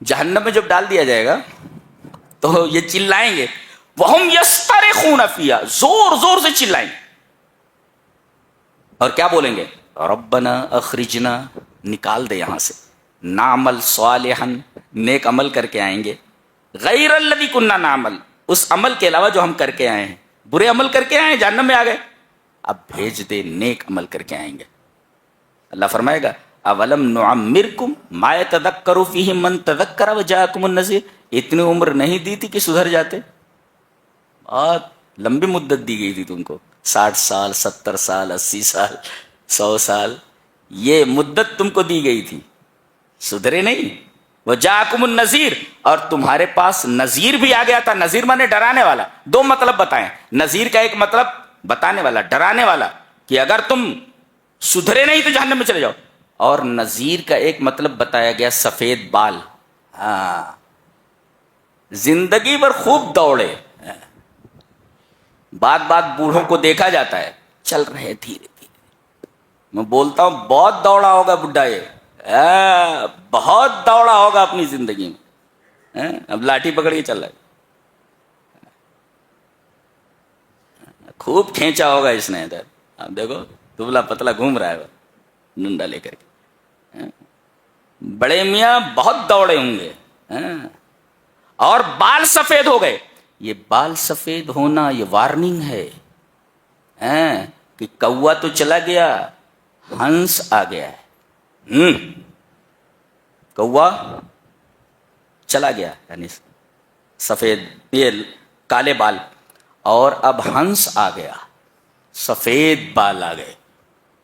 جہنم میں جب ڈال دیا جائے گا تو یہ چلائیں گے, وَهُمْ يَسْتَرِخُونَ فِيهَا, زور زور سے چلائیں گے, اور کیا بولیں گے؟ ربنا اخرجنا, نکال دے یہاں سے, نعمل صالحا, نیک عمل کر کے آئیں گے, غیر الذی کننا نعمل, اس عمل کے علاوہ جو ہم کر کے آئے ہیں. برے عمل کر کے آئے, جہنم میں آ گئے, اب بھیج دے نیک عمل کر کے آئیں گے. اللہ فرمائے گا اولم نعمرکم ما یتذکر فیہ من تذکر وجاءکم النذیر, اتنی عمر نہیں دی تھی کہ سدھر جاتے؟ بہت لمبی مدت دی گئی تھی تم کو, 60 سال 70 سال 80 سال 100 سال, یہ مدت تم کو دی گئی تھی, سدھرے نہیں. وجاءکم النذیر, اور تمہارے پاس نذیر بھی آ گیا تھا. نذیر مانے ڈرانے والا. دو مطلب بتائیں. نذیر کا ایک مطلب بتانے والا, ڈرانے والا, کہ اگر تم سدھرے نہیں تو جہنم میں چلے جاؤ. اور نذیر کا ایک مطلب بتایا گیا سفید بال. ہاں, زندگی بھر خوب دوڑے. بات بات بوڑھوں کو دیکھا جاتا ہے چل رہے دھیرے دھیرے. میں بولتا ہوں بہت دوڑا ہوگا بڈھا, یہ بہت دوڑا ہوگا اپنی زندگی میں, اب لاٹھی پکڑ کے چل رہا ہے. خوب کھینچا ہوگا اس نے ادھر, اب دیکھو دبلا پتلا گھوم رہا ہے ڈنڈا لے کر کے. بڑے میاں بہت دوڑے ہوں گے, اور بال سفید ہو گئے. یہ بال سفید ہونا یہ وارننگ ہے کہ کوا تو چلا گیا, ہنس آ گیا ہے. کوا چلا گیا, یعنی سفید یہ کالے بال, اور اب ہنس آ گیا, سفید بال آ گئے.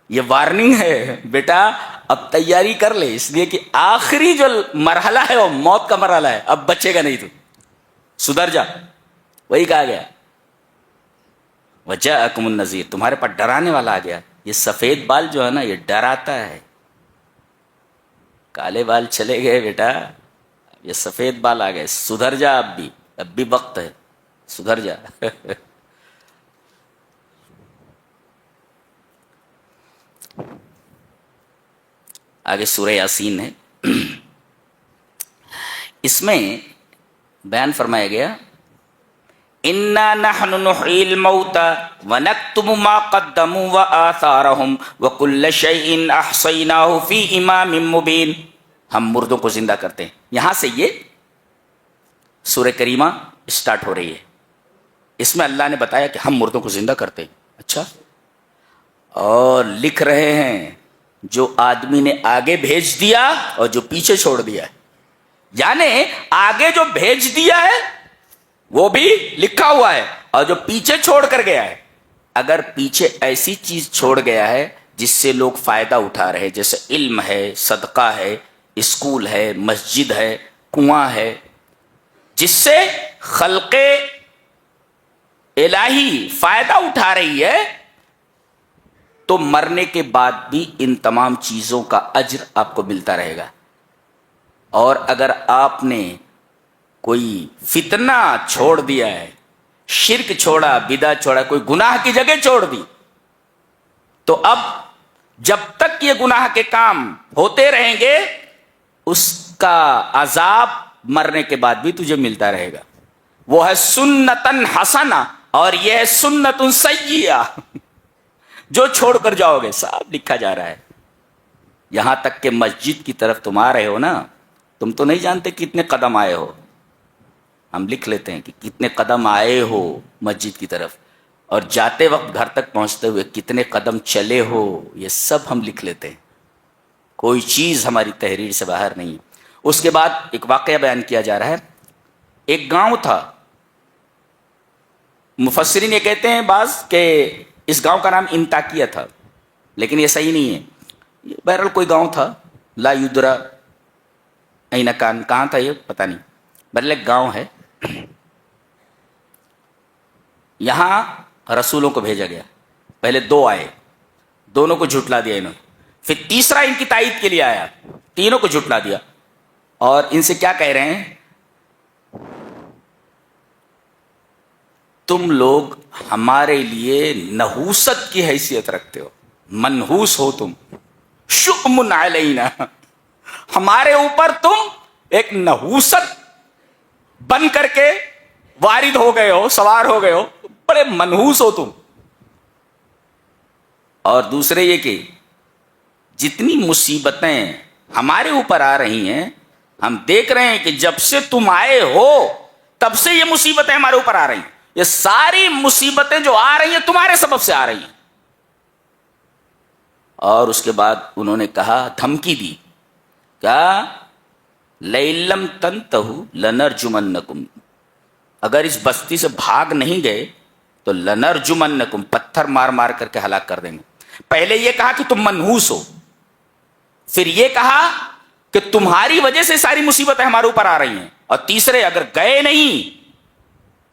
یہ وارننگ ہے بیٹا, اب تیاری کر لے, اس لیے کہ آخری جو مرحلہ ہے وہ موت کا مرحلہ ہے, اب بچے گا نہیں, تو سدھر جا. وہی کہا گیا وجاءکم النذیر, تمہارے پاس ڈرانے والا آ گیا. یہ سفید بال جو ہے نا یہ ڈراتا ہے, کالے بال چلے گئے بیٹا, یہ سفید بال آ گئے, سدھر جا, اب بھی وقت ہے, سدھر جا. آگے سورہ یاسین ہے, اس میں بیان فرمایا گیا اِنَّا نَحْنُ نُحْيِي الْمَوْتَى وَنَكْتُبُ مَا قَدَّمُوا وَآثَارَهُمْ وَكُلَّ شَيْءٍ أَحْصَيْنَاهُ فِي إِمَامٍ مُبِينٍ. ہم مردوں کو زندہ کرتے ہیں. یہاں سے یہ سورہ کریمہ اسٹارٹ ہو رہی ہے. اس میں اللہ نے بتایا کہ ہم مردوں کو زندہ کرتے ہیں. اچھا, اور لکھ رہے ہیں جو آدمی نے آگے بھیج دیا اور جو پیچھے چھوڑ دیا ہے. یعنی آگے جو بھیج دیا ہے وہ بھی لکھا ہوا ہے, اور جو پیچھے چھوڑ کر گیا ہے, اگر پیچھے ایسی چیز چھوڑ گیا ہے جس سے لوگ فائدہ اٹھا رہے, جیسے علم ہے, صدقہ ہے, اسکول ہے, مسجد ہے, کنواں ہے, جس سے خلق الہی فائدہ اٹھا رہی ہے, تو مرنے کے بعد بھی ان تمام چیزوں کا اجر آپ کو ملتا رہے گا. اور اگر آپ نے کوئی فتنہ چھوڑ دیا ہے, شرک چھوڑا, بدعت چھوڑا, کوئی گناہ کی جگہ چھوڑ دی, تو اب جب تک یہ گناہ کے کام ہوتے رہیں گے اس کا عذاب مرنے کے بعد بھی تجھے ملتا رہے گا. وہ ہے سنتن حسنہ, اور یہ ہے سنت سیئہ. جو چھوڑ کر جاؤ گے سب لکھا جا رہا ہے. یہاں تک کہ مسجد کی طرف تم آ رہے ہو نا, تم تو نہیں جانتے کتنے قدم آئے ہو, ہم لکھ لیتے ہیں کہ کتنے قدم آئے ہو مسجد کی طرف, اور جاتے وقت گھر تک پہنچتے ہوئے کتنے قدم چلے ہو, یہ سب ہم لکھ لیتے ہیں. کوئی چیز ہماری تحریر سے باہر نہیں. اس کے بعد ایک واقعہ بیان کیا جا رہا ہے. ایک گاؤں تھا, مفسرین یہ کہتے ہیں بعض کہ اس گاؤں کا نام انتاکیہ تھا, لیکن یہ صحیح نہیں ہے. بہرحال کوئی گاؤں تھا, لا یدرا این کان, کہاں تھا یہ پتہ نہیں, بہرحال ایک گاؤں ہے. یہاں رسولوں کو بھیجا گیا. پہلے 2 آئے, دونوں کو جھٹلا دیا انہوں نے. پھر تیسرا ان کی تائید کے لیے آیا, تینوں کو جھٹلا دیا. اور ان سے کیا کہہ رہے ہیں, تم لوگ ہمارے لیے نحوست کی حیثیت رکھتے ہو, منحوس ہو تم, شؤم علینا, ہمارے اوپر تم ایک نحوست بن کر کے وارد ہو گئے ہو, سوار ہو گئے ہو, بڑے منحوس ہو تم. اور دوسرے یہ کہ جتنی مصیبتیں ہمارے اوپر آ رہی ہیں, ہم دیکھ رہے ہیں کہ جب سے تم آئے ہو تب سے یہ مصیبتیں ہمارے اوپر آ رہی ہیں. یہ ساری مصیبتیں جو آ رہی ہیں تمہارے سبب سے آ رہی ہیں. اور اس کے بعد انہوں نے کہا, دھمکی دی, کیا لَئِن لَّمْ تَنْتَهُوا لَنَرْجُمَنَّكُمْ, اگر اس بستی سے بھاگ نہیں گئے تو لَنَرْجُمَنَّكُمْ, پتھر مار مار کر کے ہلاک کر دیں گے. پہلے یہ کہا کہ تم منحوس ہو, پھر یہ کہا کہ تمہاری وجہ سے ساری مصیبتیں ہمارے اوپر آ رہی ہیں, اور تیسرے اگر گئے نہیں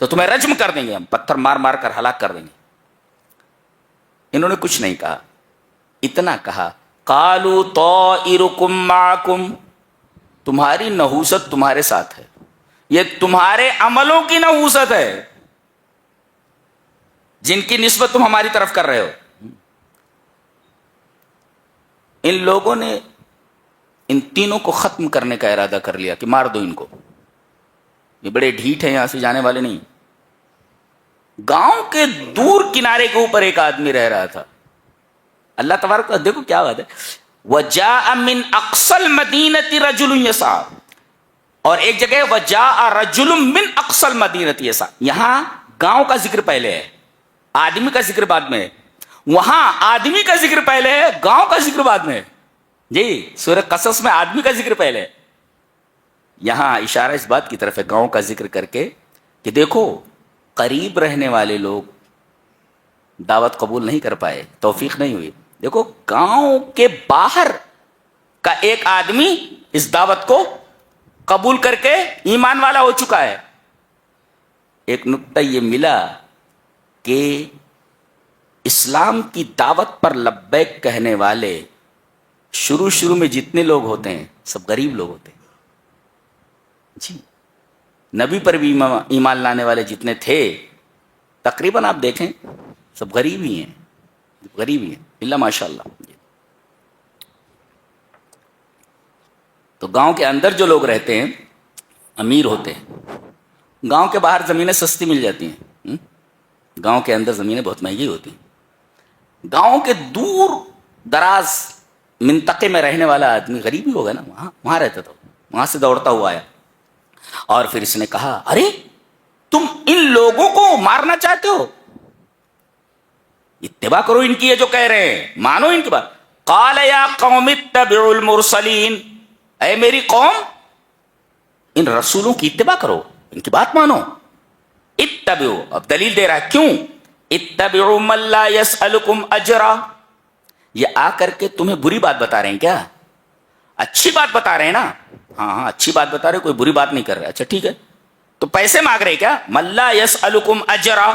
تو تمہیں رجم کر دیں گے, ہم پتھر مار مار کر ہلاک کر دیں گے. انہوں نے کچھ نہیں کہا, اتنا کہا, قالوا طائرکم معکم, تمہاری نحوست تمہارے ساتھ ہے, یہ تمہارے عملوں کی نحوست ہے جن کی نسبت تم ہماری طرف کر رہے ہو. ان لوگوں نے ان تینوں کو ختم کرنے کا ارادہ کر لیا کہ مار دو ان کو, یہ بڑے ڈھیٹ ہیں, یہاں سے جانے والے نہیں. گاؤں کے دور کنارے کے اوپر ایک آدمی رہ رہا تھا. اللہ تبارک و دیکھو کیا بات ہے, وَجَاءَ مِنْ أَقْصَى الْمَدِينَةِ رَجُلٌ يَسْعَىٰ, اور ایک جگہ وَجَاءَ رَجُلٌ مِنْ أَقْصَى الْمَدِينَةِ يَسْعَىٰ. یہاں گاؤں کا ذکر پہلے ہے, آدمی کا ذکر بعد میں ہے. وہاں آدمی کا ذکر پہلے ہے, گاؤں کا ذکر بعد میں ہے. جی, سورہ قصص میں آدمی کا ذکر پہلے ہے, یہاں اشارہ اس بات کی طرف ہے گاؤں کا ذکر کر کے کہ دیکھو قریب رہنے والے لوگ دعوت قبول نہیں کر پائے, توفیق نہیں ہوئی. دیکھو گاؤں کے باہر کا ایک آدمی اس دعوت کو قبول کر کے ایمان والا ہو چکا ہے. ایک نقطہ یہ ملا کہ اسلام کی دعوت پر لبیک کہنے والے شروع میں جتنے لوگ ہوتے ہیں سب غریب لوگ ہوتے ہیں. جی, نبی پر بھی ایمان لانے والے جتنے تھے تقریباً آپ دیکھیں سب غریب ہی ہیں, غریب ہی ہیں, اللہ ماشاء اللہ. تو گاؤں کے اندر جو لوگ رہتے ہیں امیر ہوتے ہیں, گاؤں کے باہر زمینیں سستی مل جاتی ہیں, گاؤں کے اندر زمینیں بہت مہنگی ہوتی ہیں. گاؤں کے دور دراز منطقے میں رہنے والا آدمی غریب ہی ہوگا نا, وہاں رہتا تھا, وہاں سے دوڑتا ہوا آیا. اور پھر اس نے کہا, ارے تم ان لوگوں کو مارنا چاہتے ہو, اتباع کرو ان کی, یہ جو کہہ رہے ہیں مانو ان کی بات. قال یا قوم اتبعوا المرسلین, اے میری قوم ان رسولوں کی اتباع کرو, ان کی بات مانو. اتبعوا, اب دلیل دے رہا ہے کیوں, اتبعوا من لا يسألكم اجرا, یہ آ کر کے تمہیں بری بات بتا رہے ہیں کیا, اچھی بات بتا رہے ہیں نا, ہاں اچھی بات بتا رہے, کوئی بری بات نہیں کر رہے. اچھا ٹھیک ہے, تو پیسے مانگ رہے کیا, من لا يسألكم اجرا,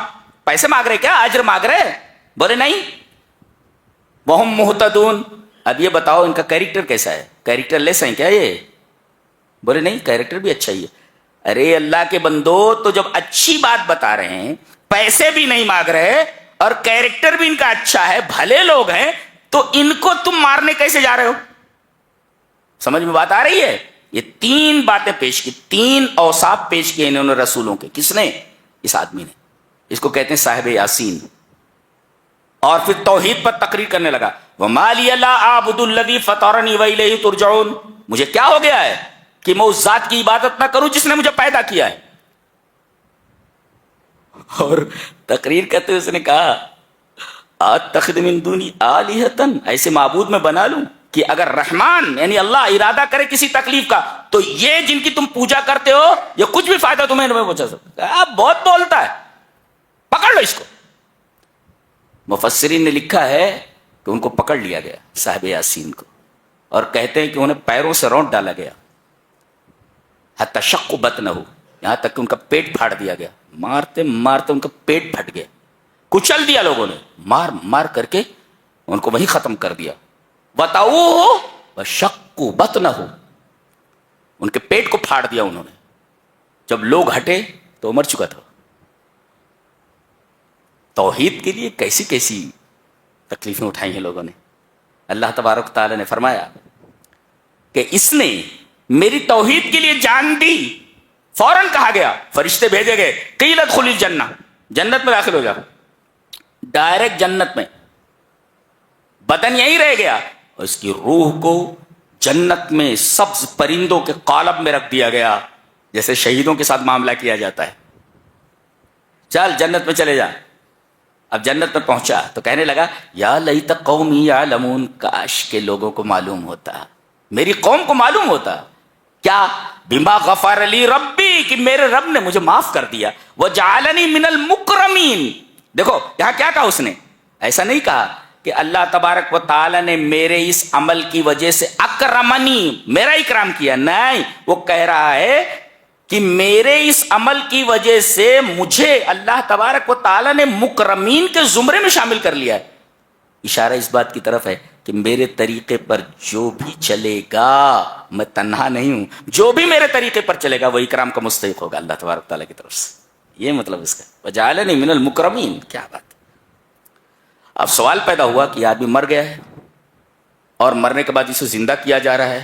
پیسے مانگ رہے کیا, اجر مانگ رہے, بولے نہیں. وہم مہتدون, اب یہ بتاؤ ان کا کیریکٹر کیسا ہے, کیریکٹر لیس ہیں کیا یہ, بولے نہیں کیریکٹر بھی اچھا ہی ہے. ارے اللہ کے بندو, تو جب اچھی بات بتا رہے ہیں, پیسے بھی نہیں مانگ رہے اور کیریکٹر بھی ان کا اچھا ہے, بھلے لوگ ہیں, تو ان کو تم مارنے کیسے جا رہے ہو. سمجھ میں بات آ رہی ہے. یہ 3 باتیں پیش کی, 3 اوصاف پیش کیے انہوں نے رسولوں کے. کس نے, اس آدمی نے. اس کو کہتے ہیں صاحب یاسین. اور پھر توحید پر تقریر کرنے لگا. وَمَا لِيَ لَا أَعْبُدُ الَّذِي فَطَرَنِي وَإِلَيْهِ تُرْجَعُونَ. مجھے کیا ہو گیا ہے کہ میں اس ذات کی عبادت نہ کروں جس نے مجھے پیدا کیا ہے. اور تقریر کرتے اس نے کہا أَتَّخِذُ مِن دُونِي آلِهَةً, ایسے معبود میں بنا لوں کہ اگر رحمان یعنی اللہ ارادہ کرے کسی تکلیف کا تو یہ جن کی تم پوجا کرتے ہو یہ کچھ بھی فائدہ تمہیں نہیں پہنچا سکتا. بہت بولتا ہے, پکڑ لو اس کو. مفسرین نے لکھا ہے کہ ان کو پکڑ لیا گیا صاحب یاسین کو, اور کہتے ہیں کہ انہیں پیروں سے رونٹ ڈالا گیا, حتی شق بطنہ, یہاں تک کہ ان کا پیٹ پھاڑ دیا گیا. مارتے مارتے ان کا پیٹ پھٹ گیا, کچل دیا لوگوں نے, مار مار کر کے ان کو وہیں ختم کر دیا. وَطَعُوهُ وَشَقُّوا بَطْنَهُ, ان کے پیٹ کو پھاڑ دیا انہوں نے. جب لوگ ہٹے تو مر چکا تھا. توحید کے لیے کیسی کیسی تکلیفیں اٹھائی ہیں لوگوں نے. اللہ تبارک تعالی نے فرمایا کہ اس نے میری توحید کے لیے جان دی. فوراً کہا گیا, فرشتے بھیجے گئے, قیل ادخل الجنہ, جنت میں داخل ہو جا. ڈائریکٹ جنت میں, بدن یہیں رہ گیا, اور اس کی روح کو جنت میں سبز پرندوں کے قالب میں رکھ دیا گیا, جیسے شہیدوں کے ساتھ معاملہ کیا جاتا ہے. چل جنت میں چلے جا. اب جنت میں پہنچا تو کہنے لگا یا لیت قومی یعلمون, کاش کے لوگوں کو معلوم ہوتا, میری قوم کو معلوم ہوتا. کیا؟ بما غفر لی ربی, کہ میرے رب نے مجھے معاف کر دیا. وجعلنی من المکرمین. دیکھو یہاں کیا کہا اس نے, ایسا نہیں کہا کہ اللہ تبارک و تعالی نے میرے اس عمل کی وجہ سے اکرمنی, میرا اکرام کیا. نہیں, وہ کہہ رہا ہے کہ میرے اس عمل کی وجہ سے مجھے اللہ تبارک و تعالی نے مکرمین کے زمرے میں شامل کر لیا ہے. اشارہ اس بات کی طرف ہے کہ میرے طریقے پر جو بھی چلے گا, میں تنہا نہیں ہوں, جو بھی میرے طریقے پر چلے گا وہ اکرام کا مستحق ہوگا اللہ تبارک و تعالی کی طرف سے. یہ مطلب اس کا, وجعلنی من المکرمین. کیا بات. اب سوال پیدا ہوا کہ آدمی مر گیا ہے اور مرنے کے بعد اسے زندہ کیا جا رہا ہے,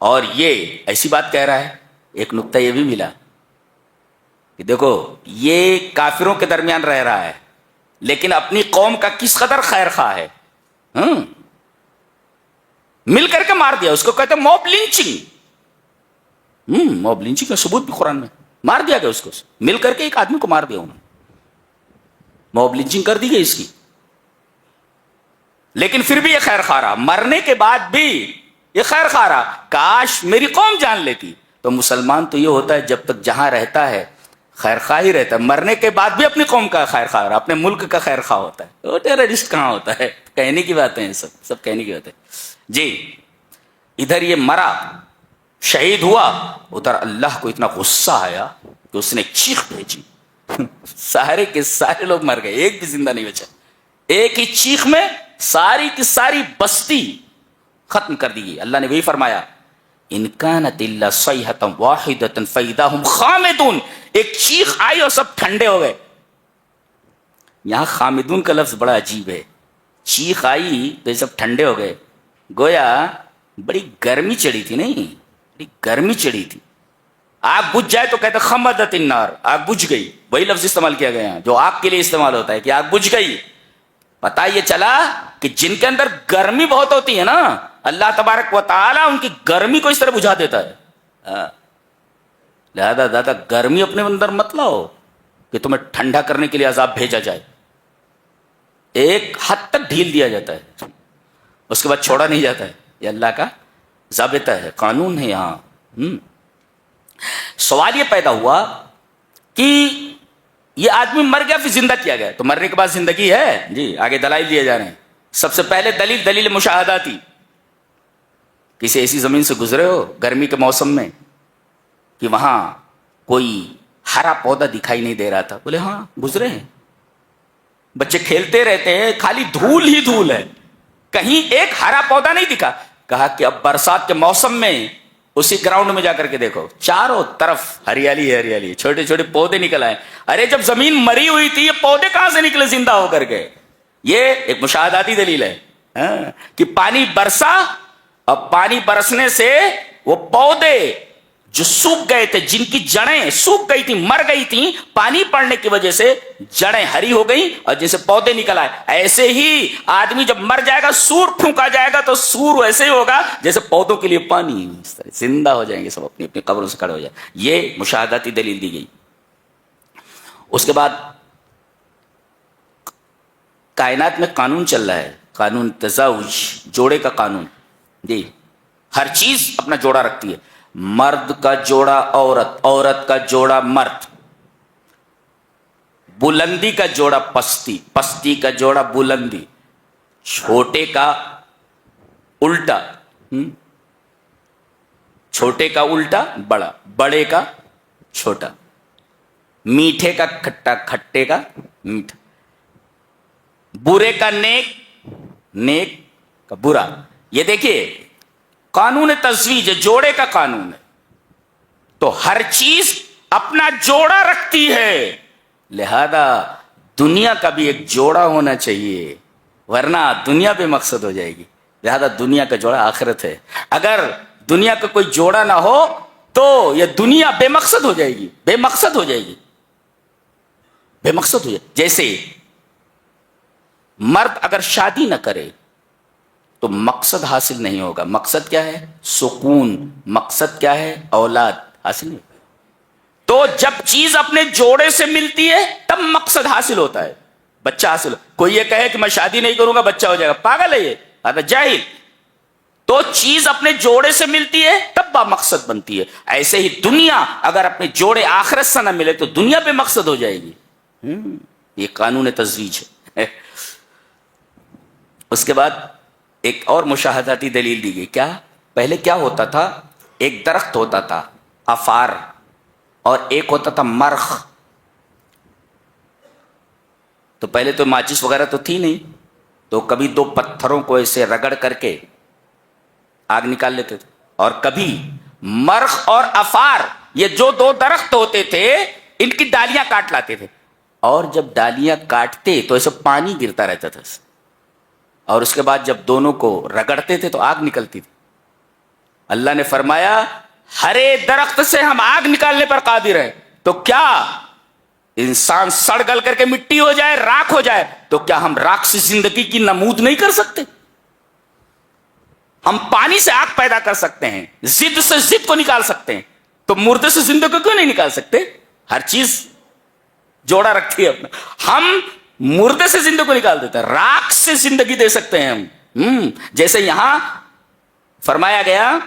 اور یہ ایسی بات کہہ رہا ہے. ایک نقطہ یہ بھی ملا کہ دیکھو یہ کافروں کے درمیان رہ رہا ہے لیکن اپنی قوم کا کس قدر خیر خواہ ہے. مل کر کے مار دیا, اس کو کہتے ہیں موب لنچنگ. موب لنچنگ کا ثبوت بھی قرآن میں, مار دیا گیا اس کو, مل کر کے ایک آدمی کو مار دیا انہوں نے, موب لنچنگ کر دی گئی اس کی. لیکن پھر بھی یہ خیر خواہ رہا, مرنے کے بعد بھی یہ خیر خواہ رہا. کاش میری قوم جان لیتی. تو مسلمان تو یہ ہوتا ہے جب تک جہاں رہتا ہے خیر خواہ ہی رہتا ہے, مرنے کے بعد بھی اپنی قوم کا خیر خواہ, اپنے ملک کا خیر خواہ ہوتا ہے. وہ ٹیررسٹ کہاں ہوتا ہے, کہنے کی باتیں ہیں, سب کہنے کی باتیں. جی ادھر یہ مرا, شہید ہوا, ادھر اللہ کو اتنا غصہ آیا کہ اس نے چیخ بھیجی, سارے کے سارے لوگ مر گئے, ایک بھی زندہ نہیں بچا. ایک ہی چیخ میں ساری کی ساری بستی ختم کر دی گئی. اللہ نے وہی فرمایا ان کانت الا صیحۃ واحدۃ فاذا هم خامدون. ایک چیخ آئی اور سب ٹھنڈے ہو گئے. یہاں خامدون کا لفظ بڑا عجیب ہے. چیخ آئی تو سب ٹھنڈے ہو گئے, گویا بڑی گرمی چڑھی تھی. نہیں, بڑی گرمی چڑھی تھی. آگ بجھ جائے تو کہتے خمدت النار, آگ بجھ گئی. وہی لفظ استعمال کیا گیا جو آگ کے لیے استعمال ہوتا ہے کہ آگ بجھ گئی. پتا یہ چلا کہ جن کے اندر گرمی بہت ہوتی ہے نا, اللہ تبارک و تعالی ان کی گرمی کو اس طرح بجھا دیتا ہے. لہذا زیادہ گرمی اپنے اندر مت لاؤ کہ تمہیں ٹھنڈا کرنے کے لیے عذاب بھیجا جائے. ایک حد تک ڈھیل دیا جاتا ہے, اس کے بعد چھوڑا نہیں جاتا ہے. یہ اللہ کا ضابطہ ہے, قانون ہے یہاں. سوال یہ پیدا ہوا کہ یہ آدمی مر گیا پھر زندہ کیا گیا, تو مرنے کے بعد زندگی ہے. جی آگے دلائل دیے جا رہے ہیں. سب سے پہلے دلیل مشاہداتی. کسی ایسی زمین سے گزرے ہو گرمی کے موسم میں کہ وہاں کوئی ہرا پودا دکھائی نہیں دے رہا تھا؟ بولے ہاں گزرے ہیں. بچے کھیلتے رہتے ہیں, خالی دھول ہی دھول ہے, کہیں ایک ہرا پودا نہیں دکھا. کہا کہ اب برسات کے موسم میں اسی گراؤنڈ میں جا کر کے دیکھو, چاروں طرف ہریالی ہے, ہریالی, چھوٹے چھوٹے پودے نکل آئے. ارے جب زمین مری ہوئی تھی یہ پودے کہاں سے نکلے زندہ ہو کر کے؟ یہ ایک مشاہداتی دلیل ہے کہ پانی برسا, اور پانی برسنے سے وہ پودے جو سوکھ گئے تھے, جن کی جڑیں سوکھ گئی تھی, مر گئی تھی, پانی پڑنے کی وجہ سے جڑیں ہری ہو گئی اور جیسے پودے نکل آئے, ایسے ہی آدمی جب مر جائے گا, سور پھونکا جائے گا, تو سور ویسے ہی ہوگا جیسے پودوں کے لیے پانی, اس طرح زندہ ہو جائیں گے سب, اپنی اپنی قبروں سے کھڑے ہو جائیں. یہ مشاہداتی دلیل دی گئی. اس کے بعد کائنات میں قانون چل رہا ہے, قانون تزاوج, جوڑے کا قانون. جی, ہر چیز اپنا جوڑا رکھتی ہے. مرد کا جوڑا عورت, عورت کا جوڑا مرد, بلندی کا جوڑا پستی, پستی کا جوڑا بلندی, چھوٹے کا الٹا, چھوٹے کا الٹا بڑا, بڑے کا چھوٹا, میٹھے کا کھٹا, کھٹے کا میٹھا, برے کا نیک, نیک کا برا. یہ دیکھیے قانون تزویج ہے, جوڑے کا قانون ہے. تو ہر چیز اپنا جوڑا رکھتی ہے, لہذا دنیا کا بھی ایک جوڑا ہونا چاہیے, ورنہ دنیا بے مقصد ہو جائے گی. لہذا دنیا کا جوڑا آخرت ہے. اگر دنیا کا کوئی جوڑا نہ ہو تو یہ دنیا بے مقصد ہو جائے گی, بے مقصد ہو جائے گی, بے مقصد ہو جائے. جیسے مرد اگر شادی نہ کرے تو مقصد حاصل نہیں ہوگا. مقصد کیا ہے؟ سکون. مقصد کیا ہے؟ اولاد حاصل نہیں ہوگا. تو جب چیز اپنے جوڑے سے ملتی ہے تب مقصد حاصل ہوتا ہے, بچہ حاصل. کوئی یہ کہے کہ میں شادی نہیں کروں گا بچہ ہو جائے گا, پاگل ہے یہ, جاہل. تو چیز اپنے جوڑے سے ملتی ہے تب با مقصد بنتی ہے. ایسے ہی دنیا اگر اپنے جوڑے آخرت سے نہ ملے تو دنیا بے مقصد ہو جائے گی. یہ قانون تزویج ہے. اس کے بعد ایک اور مشاہداتی دلیل دی گئی. کیا؟ پہلے کیا ہوتا تھا, ایک درخت ہوتا تھا افار, اور ایک ہوتا تھا مرخ. تو پہلے تو ماچس وغیرہ تو تھی نہیں, تو کبھی دو پتھروں کو ایسے رگڑ کر کے آگ نکال لیتے تھے, اور کبھی مرخ اور افار, یہ جو دو درخت ہوتے تھے ان کی ڈالیاں کاٹ لاتے تھے, اور جب ڈالیاں کاٹتے تو ایسے پانی گرتا رہتا تھا, اور اس کے بعد جب دونوں کو رگڑتے تھے تو آگ نکلتی تھی. اللہ نے فرمایا ہرے درخت سے ہم آگ نکالنے پر قادر ہیں. تو کیا انسان سڑ گل کر کے مٹی ہو جائے, راکھ ہو جائے, تو کیا ہم راکھ سے زندگی کی نمود نہیں کر سکتے؟ ہم پانی سے آگ پیدا کر سکتے ہیں, ضد سے ضد کو نکال سکتے ہیں, تو مردے سے زندگی کو کیوں نہیں نکال سکتے؟ ہر چیز جوڑا رکھتی ہے اپنا. ہم مردے سے زندگی کو نکال دیتے ہیں, راکھ سے زندگی دے سکتے ہیں ہم. جیسے یہاں فرمایا گیا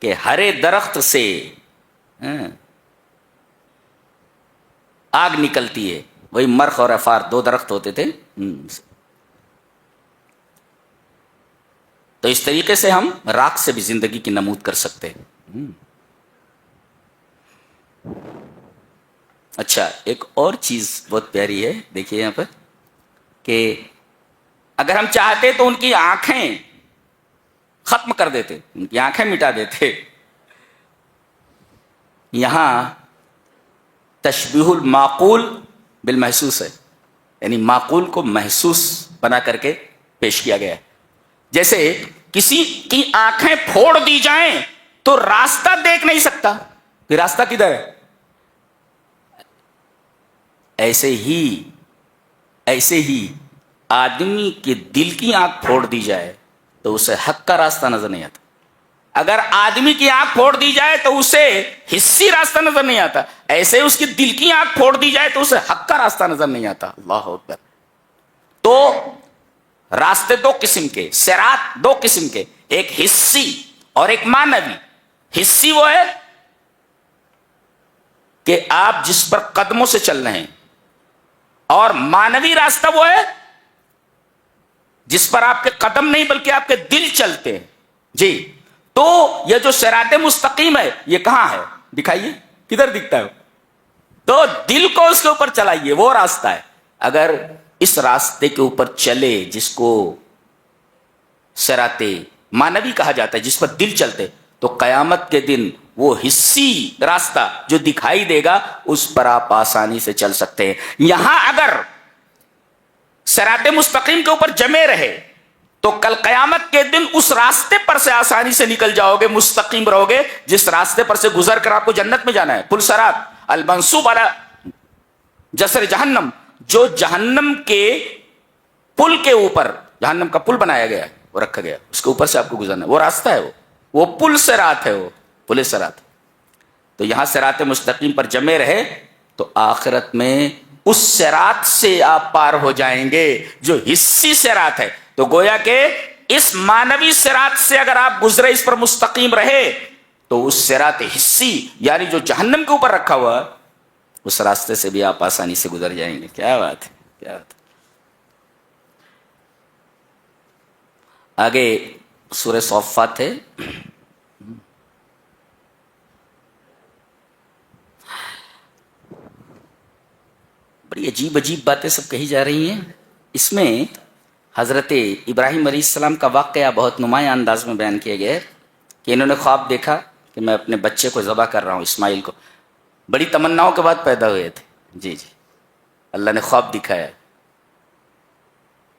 کہ ہرے درخت سے آگ نکلتی ہے, وہی مرخ اور افار دو درخت ہوتے تھے. تو اس طریقے سے ہم راکھ سے بھی زندگی کی نمود کر سکتے ہیں. اچھا, ایک اور چیز بہت پیاری ہے, دیکھیے یہاں پر, کہ اگر ہم چاہتے تو ان کی آنکھیں ختم کر دیتے, ان کی آنکھیں مٹا دیتے. یہاں تشبیہ المعقول بالمحسوس ہے, یعنی معقول کو محسوس بنا کر کے پیش کیا گیا ہے. جیسے کسی کی آنکھیں پھوڑ دی جائیں تو راستہ دیکھ نہیں سکتا, پھر راستہ کدھر ہے؟ ایسے ہی آدمی کے دل کی آنکھ پھوڑ دی جائے تو اسے حق کا راستہ نظر نہیں آتا. اگر آدمی کی آنکھ پھوڑ دی جائے تو اسے حصی راستہ نظر نہیں آتا, ایسے اس کی دل کی آنکھ پھوڑ دی جائے تو اسے حق کا راستہ نظر نہیں آتا. اللہ اکبر. تو راستے دو قسم کے, صراط دو قسم کے, ایک حصی اور ایک معنوی. حصی وہ ہے کہ آپ جس پر قدموں سے چل رہے ہیں, اور معنوی راستہ وہ ہے جس پر آپ کے قدم نہیں بلکہ آپ کے دل چلتے ہیں. جی, تو یہ جو صراط مستقیم ہے یہ کہاں ہے؟ دکھائیے, کدھر دکھتا ہے؟ تو دل کو اس کے اوپر چلائیے, وہ راستہ ہے. اگر اس راستے کے اوپر چلے جس کو صراط معنوی کہا جاتا ہے, جس پر دل چلتے, تو قیامت کے دن وہ حصی راستہ جو دکھائی دے گا اس پر آپ آسانی سے چل سکتے ہیں. یہاں اگر صراط مستقیم کے اوپر جمے رہے تو کل قیامت کے دن اس راستے پر سے آسانی سے نکل جاؤ گے، مستقیم رہو گے جس راستے پر سے گزر کر آپ کو جنت میں جانا ہے. پل صراط المنصوب علی جسر جہنم، جو جہنم کے پل کے اوپر، جہنم کا پل بنایا گیا، وہ رکھا گیا، اس کے اوپر سے آپ کو گزرنا ہے، وہ راستہ ہے، وہ پل صراط ہے، وہ پل صراط. تو یہاں صراط مستقیم پر جمے رہے تو آخرت میں اس صراط سے آپ پار ہو جائیں گے جو حسی صراط ہے. تو گویا کہ اس مانوی صراط سے اگر آپ گزرے، اس پر مستقیم رہے، تو اس صراط حسی یعنی جو جہنم کے اوپر رکھا ہوا اس راستے سے بھی آپ آسانی سے گزر جائیں گے. کیا بات ہے، کیا بات ہے. آگے سورہ صافات ہے. بڑی عجیب عجیب باتیں سب کہی جا رہی ہیں. اس میں حضرت ابراہیم علیہ السلام کا واقعہ بہت نمایاں انداز میں بیان کیا گیا ہے کہ انہوں نے خواب دیکھا کہ میں اپنے بچے کو ذبح کر رہا ہوں، اسماعیل کو. بڑی تمناؤں کے بعد پیدا ہوئے تھے. جی جی، اللہ نے خواب دکھایا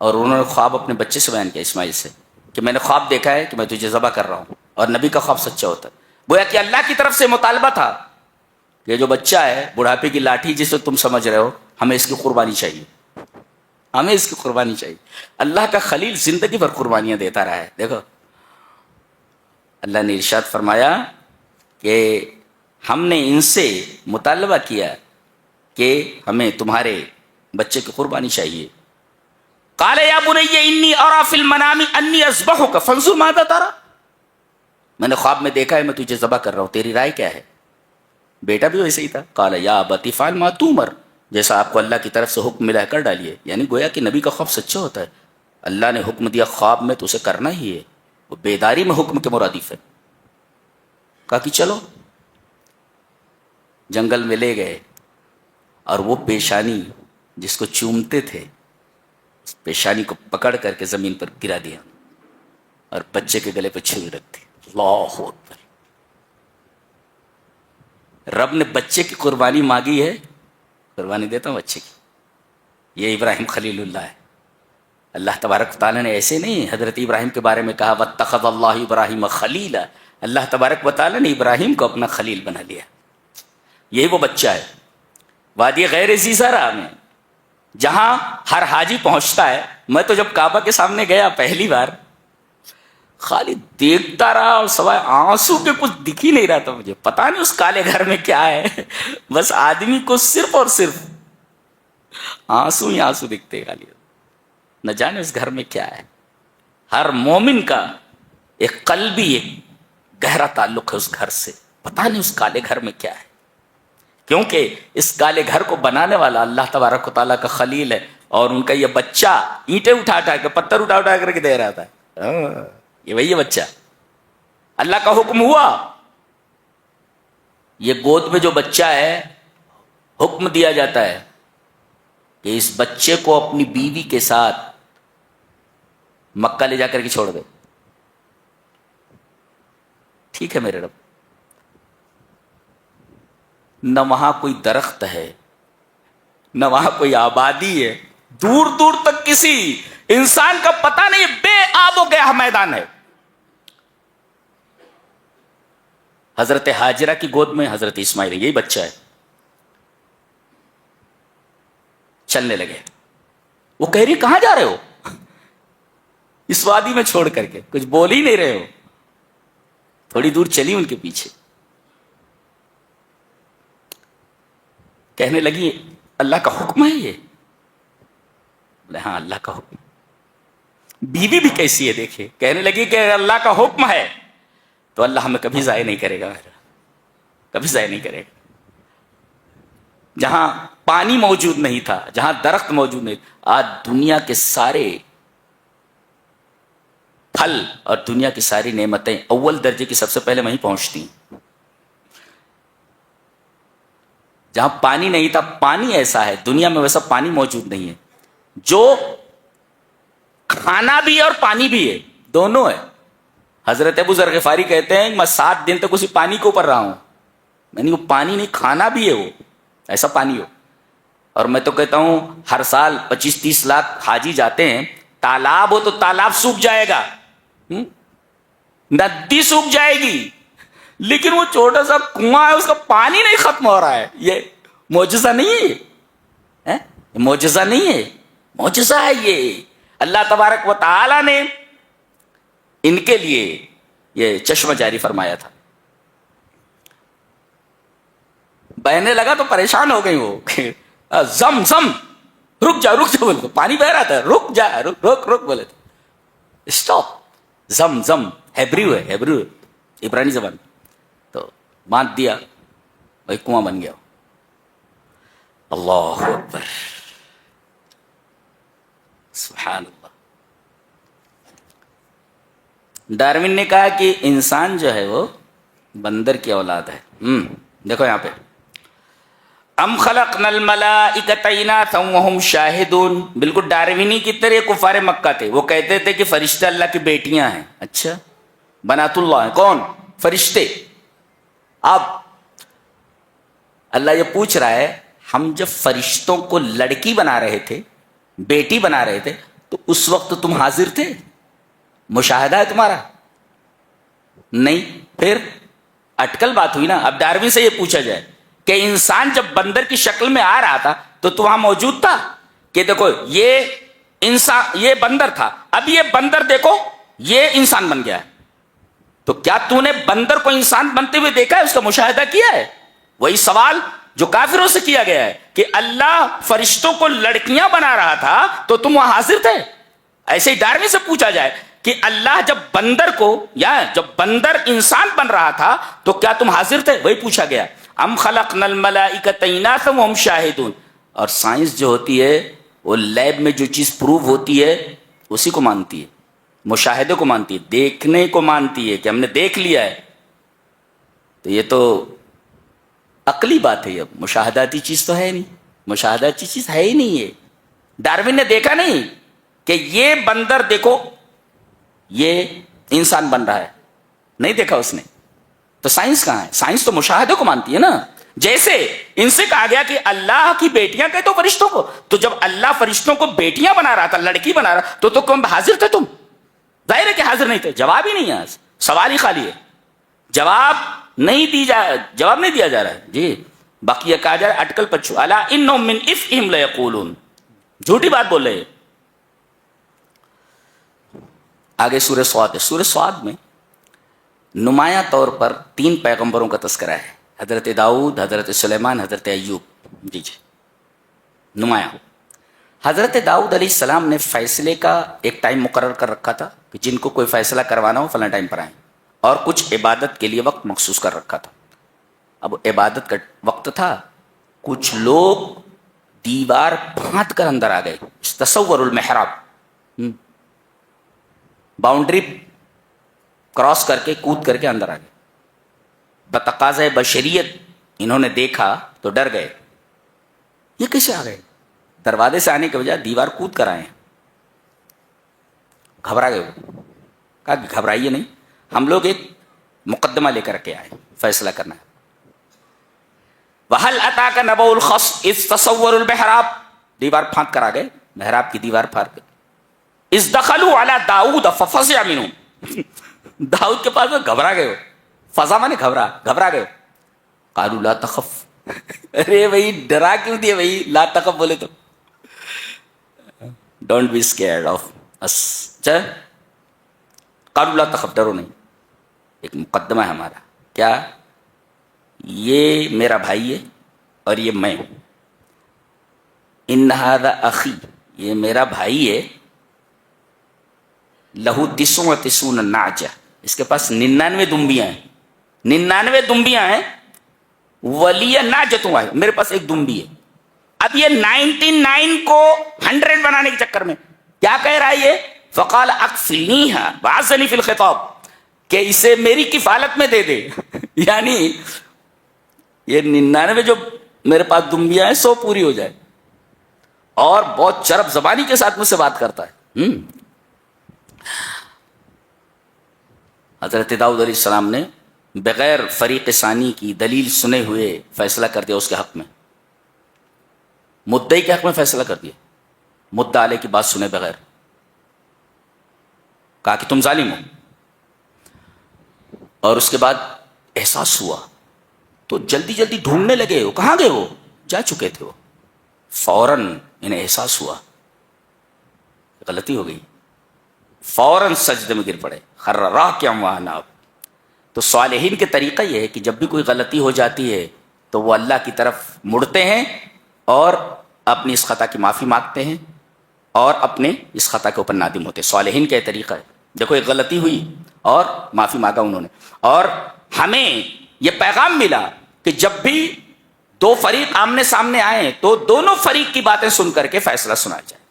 اور انہوں نے خواب اپنے بچے سے بیان کیا، اسماعیل سے، کہ میں نے خواب دیکھا ہے کہ میں تجھے ذبح کر رہا ہوں. اور نبی کا خواب سچا ہوتا ہے. گویا کہ اللہ کی طرف سے مطالبہ تھا کہ یہ جو بچہ ہے، بڑھاپے کی لاٹھی جسے تم سمجھ رہے ہو، ہمیں اس کی قربانی چاہیے، ہمیں اس کی قربانی چاہیے. اللہ کا خلیل زندگی بھر قربانیاں دیتا رہا ہے. دیکھو اللہ نے ارشاد فرمایا کہ ہم نے ان سے مطالبہ کیا کہ ہمیں تمہارے بچے کی قربانی چاہیے. قال یا بنی انی ارى فی المنام انی اذبحک فانظر ماذا ترى، میں نے خواب میں دیکھا ہے میں تجھے ذبح کر رہا ہوں، تیری رائے کیا ہے. بیٹا بھی ویسے ہی تھا. قال یا ابت افعل ما تؤمر، جیسا آپ کو اللہ کی طرف سے حکم ملا ہے کر ڈالیے. یعنی گویا کہ نبی کا خواب سچا ہوتا ہے. اللہ نے حکم دیا خواب میں تو اسے کرنا ہی ہے، وہ بیداری میں حکم کے مرادف ہے. کہا کہ چلو. جنگل میں لے گئے اور وہ پیشانی جس کو چومتے تھے، اس پیشانی کو پکڑ کر کے زمین پر گرا دیا اور بچے کے گلے پہ چھری رکھ دی. اللہ اکبر. رب نے بچے کی قربانی مانگی ہے، قربانی دیتا ہوں بچے کی. یہ ابراہیم خلیل اللہ ہے. اللہ تبارک تعالیٰ نے ایسے نہیں حضرت ابراہیم کے بارے میں کہا واتخذ اللہ ابراہیم خلیلا، اللہ تبارک و تعالیٰ نے ابراہیم کو اپنا خلیل بنا لیا. یہی وہ بچہ ہے. وادی غیر زیزرہ میں جہاں ہر حاجی پہنچتا ہے. میں تو جب کعبہ کے سامنے گیا پہلی بار، خالی دیکھتا رہا اور سوائے آنسو کے کچھ دکھ ہی نہیں رہا تھا مجھے. پتا نہیں اس کالے گھر میں کیا ہے، بس آدمی کو صرف اور صرف آنسو ہی آنسو دکھتے خالی. نہ جانے اس گھر میں کیا ہے. ہر مومن کا ایک قلبی ایک گہرا تعلق ہے اس گھر سے. پتا نہیں اس کالے گھر میں کیا ہے، کیونکہ اس کالے گھر کو بنانے والا اللہ تبارک و تعالیٰ کا خلیل ہے. اور ان کا یہ بچہ اینٹیں اٹھا اٹھا کے، پتھر اٹھا اٹھا کر کے دے رہا تھا. یہ وہی بچہ. اللہ کا حکم ہوا، یہ گود میں جو بچہ ہے حکم دیا جاتا ہے کہ اس بچے کو اپنی بیوی کے ساتھ مکہ لے جا کر کے چھوڑ دے. ٹھیک ہے میرے رب. نہ وہاں کوئی درخت ہے، نہ وہاں کوئی آبادی ہے، دور دور تک کسی انسان کا پتہ نہیں، بے آب و گیا میدان ہے. حضرت ہاجرہ کی گود میں حضرت اسماعیل، یہی بچہ ہے. چلنے لگے. وہ کہہ رہی کہاں جا رہے ہو، اس وادی میں چھوڑ کر کے، کچھ بول ہی نہیں رہے ہو. تھوڑی دور چلی ان کے پیچھے، کہنے لگی اللہ کا حکم ہے یہ. بولے ہاں اللہ کا حکم. بیوی بھی کیسی ہے دیکھے. کہنے لگی کہ اللہ کا حکم ہے تو اللہ ہمیں کبھی ضائع نہیں کرے گا، کبھی ضائع نہیں کرے گا. جہاں پانی موجود نہیں تھا، جہاں درخت موجود نہیں تھا، آج دنیا کے سارے پھل اور دنیا کی ساری نعمتیں اول درجے کی سب سے پہلے وہیں پہنچتی ہیں. جہاں پانی نہیں تھا، پانی ایسا ہے دنیا میں ویسا پانی موجود نہیں ہے جو کھانا بھی ہے اور پانی بھی ہے، دونوں ہے. حضرت ابو ذر غفاری کہتے ہیں کہ میں 7 دن تک اسی پانی کے اوپر رہا ہوں. میں نے وہ پانی نہیں، کھانا بھی ہے، وہ ایسا پانی ہو. اور میں تو کہتا ہوں ہر سال 25-30 لاکھ حاجی جاتے ہیں تالاب ہو تو تالاب سوکھ جائے گا، ندی سوکھ جائے گی، لیکن وہ چھوٹا سا کنواں ہے اس کا پانی نہیں ختم ہو رہا ہے. یہ معجزہ نہیں ہے، معجزہ نہیں ہے، معجزہ ہے یہ. اللہ تبارک و تعالی نے ان کے لیے یہ چشمہ جاری فرمایا تھا. بہنے لگا تو پریشان ہو گئی وہ، زم زم رک جا بول کو، پانی بہ رہا تھا، رک جا رک بولے تھے، اسٹاپ. زم زم ہیبریو ہے، عبرانی زبان. تو باندھ دیا، وہی کنواں بن گیا. اللہ اکبر، سبحان اللہ. ڈارون نے کہا کہ انسان جو ہے وہ بندر کی اولاد ہے. دیکھو یہاں پہ ام خلقنا الملائکۃ اناثا وهم شاہدون. بالکل ڈارونی کی طرح کفار مکہ تھے، وہ کہتے تھے کہ فرشتے اللہ کی بیٹیاں ہیں. اچھا، بنات اللہ ہیں، کون؟ فرشتے. اب اللہ یہ پوچھ رہا ہے، ہم جب فرشتوں کو لڑکی بنا رہے تھے، بیٹی بنا رہے تھے، تو اس وقت تم حاضر تھے؟ مشاہدہ ہے تمہارا؟ نہیں. پھر اٹکل بات ہوئی نا. اب ڈارون سے یہ پوچھا جائے کہ انسان جب بندر کی شکل میں آ رہا تھا تو وہاں موجود تھا؟ کہ دیکھو یہ انسان، یہ بندر تھا، اب یہ بندر دیکھو یہ انسان بن گیا ہے، تو کیا تو نے بندر کو انسان بنتے ہوئے دیکھا ہے، اس کا مشاہدہ کیا ہے؟ وہی سوال جو کافروں سے کیا گیا ہے کہ اللہ فرشتوں کو لڑکیاں بنا رہا تھا تو تم وہاں حاضر تھے. ایسے ہی ڈارون سے پوچھا جائے کہ اللہ جب بندر کو، یا جب بندر انسان بن رہا تھا تو کیا تم حاضر تھے؟ وہی پوچھا گیا. ام خلقنا الملائکۃ اناثا وهم شاہدون. اور سائنس جو ہوتی ہے وہ لیب میں جو چیز پروو ہوتی ہے اسی کو مانتی ہے، مشاہدے کو مانتی ہے، دیکھنے کو مانتی ہے کہ ہم نے دیکھ لیا ہے. تو یہ تو عقلی بات ہے. اب مشاہداتی چیز تو ہے نہیں، مشاہداتی چیز ہے ہی نہیں. ہے ڈارون نے دیکھا نہیں کہ یہ بندر دیکھو یہ انسان بن رہا ہے، نہیں دیکھا اس نے. تو سائنس کہاں ہے؟ سائنس تو مشاہدے کو مانتی ہے نا. جیسے ان سے کہا گیا کہ اللہ کی بیٹیاں کہتے ہو فرشتوں کو، تو جب اللہ فرشتوں کو بیٹیاں بنا رہا تھا، لڑکی بنا رہا تو کون حاضر تھے تم؟ ظاہر ہے کہ حاضر نہیں تھے. جواب ہی نہیں ہے، سوال ہی خالی ہے، جواب نہیں دیا جا رہا ہے. جی باقی یہ کہا جا رہا ہے اٹکل پچھو الا انہم من افکہم لیقولون، جھوٹی بات بول رہے ہیں. آگے سورہ صاد ہے. سورہ صاد میں نمایاں طور پر 3 پیغمبروں کا تذکرہ ہے، حضرت داؤد، حضرت سلیمان، حضرت ایوب. جی نمایاں. حضرت داؤد علیہ السلام نے فیصلے کا ایک ٹائم مقرر کر رکھا تھا کہ جن کو کوئی فیصلہ کروانا ہو فلاں ٹائم پر آئیں، اور کچھ عبادت کے لیے وقت مخصوص کر رکھا تھا. اب عبادت کا وقت تھا، کچھ لوگ دیوار پھاند کر اندر آ گئے. تصور المحراب، باؤنڈری کراس کر کے کود کر کے اندر آ گئے. بتقاضۂ بشریت انہوں نے دیکھا تو ڈر گئے، یہ کیسے آ گئے؟ دروازے سے آنے کے بجائے دیوار کود کر آئے. گھبرا گئے. کہا کہ گھبرائیے نہیں، ہم لوگ ایک مقدمہ لے کر کے آئے، فیصلہ کرنا ہے. وَهَلْ أَتَاكَ نَبَأُ الْخَصْمِ إِذْ تَصَوَّرُوا الْمِحْرَابَ، دیوار پھاند کر آ گئے، محراب کی دیوار پھاند کر. اِذْ دَخَلُوا عَلَىٰ دَاؤُدَ فَفَزِعَ مِنْهُمْ، داؤد کے پاس گھبرا گئے. فضا مانے گھبرا گئے. قالوا لا تخف، ارے بھائی ڈرا کیوں دیے بھائی؟ لا تخف بولے تو ڈونٹ بی اسکیئرڈ آف اس. قالوا لا تخف، ڈرو نہیں. ایک مقدمہ ہے ہمارا، کیا؟ یہ میرا بھائی ہے اور یہ میں. ان ھذا اخی، یہ میرا بھائی ہے. لہو 99 نعجہ، اس کے پاس 99 دمبیاں ہیں. 99 دمبیاں ہیں. ولی نعجۃ واحدہ، میرے پاس ایک دمبی ہے. اب یہ 99 کو 100 بنانے کے چکر میں کیا کہہ رہا ہے یہ؟ فقال اکفلنیھا وعزنی فی الخطاب، کہ اسے میری کفالت میں دے دے. یعنی یہ 99 جو میرے پاس دمبیاں ہیں 100 پوری ہو جائے. اور بہت چرب زبانی کے ساتھ مجھ سے بات کرتا ہے. حضرت داؤد علیہ السلام نے بغیر فریق ثانی کی دلیل سنے ہوئے فیصلہ کر دیا اس کے حق میں. مدعی کے حق میں فیصلہ کر دیا، مدعا علیہ کی بات سنے بغیر. کہا کہ تم ظالم ہو. اور اس کے بعد احساس ہوا تو جلدی جلدی ڈھونڈنے لگے. وہ کہاں گئے؟ وہ جا چکے تھے. وہ فوراً انہیں احساس ہوا غلطی ہو گئی, فوراً سجدے میں گر پڑے. خر راکعا واناب. تو صالحین کے طریقہ یہ ہے کہ جب بھی کوئی غلطی ہو جاتی ہے تو وہ اللہ کی طرف مڑتے ہیں اور اپنی اس خطا کی معافی مانگتے ہیں اور اپنے اس خطا کے اوپر نادم ہوتے ہیں. صالحین کا یہ طریقہ ہے. دیکھو ایک غلطی ہوئی اور معافی مانگا انہوں نے. اور ہمیں یہ پیغام ملا کہ جب بھی دو فریق آمنے سامنے آئیں تو دونوں فریق کی باتیں سن کر کے فیصلہ سنا جائے.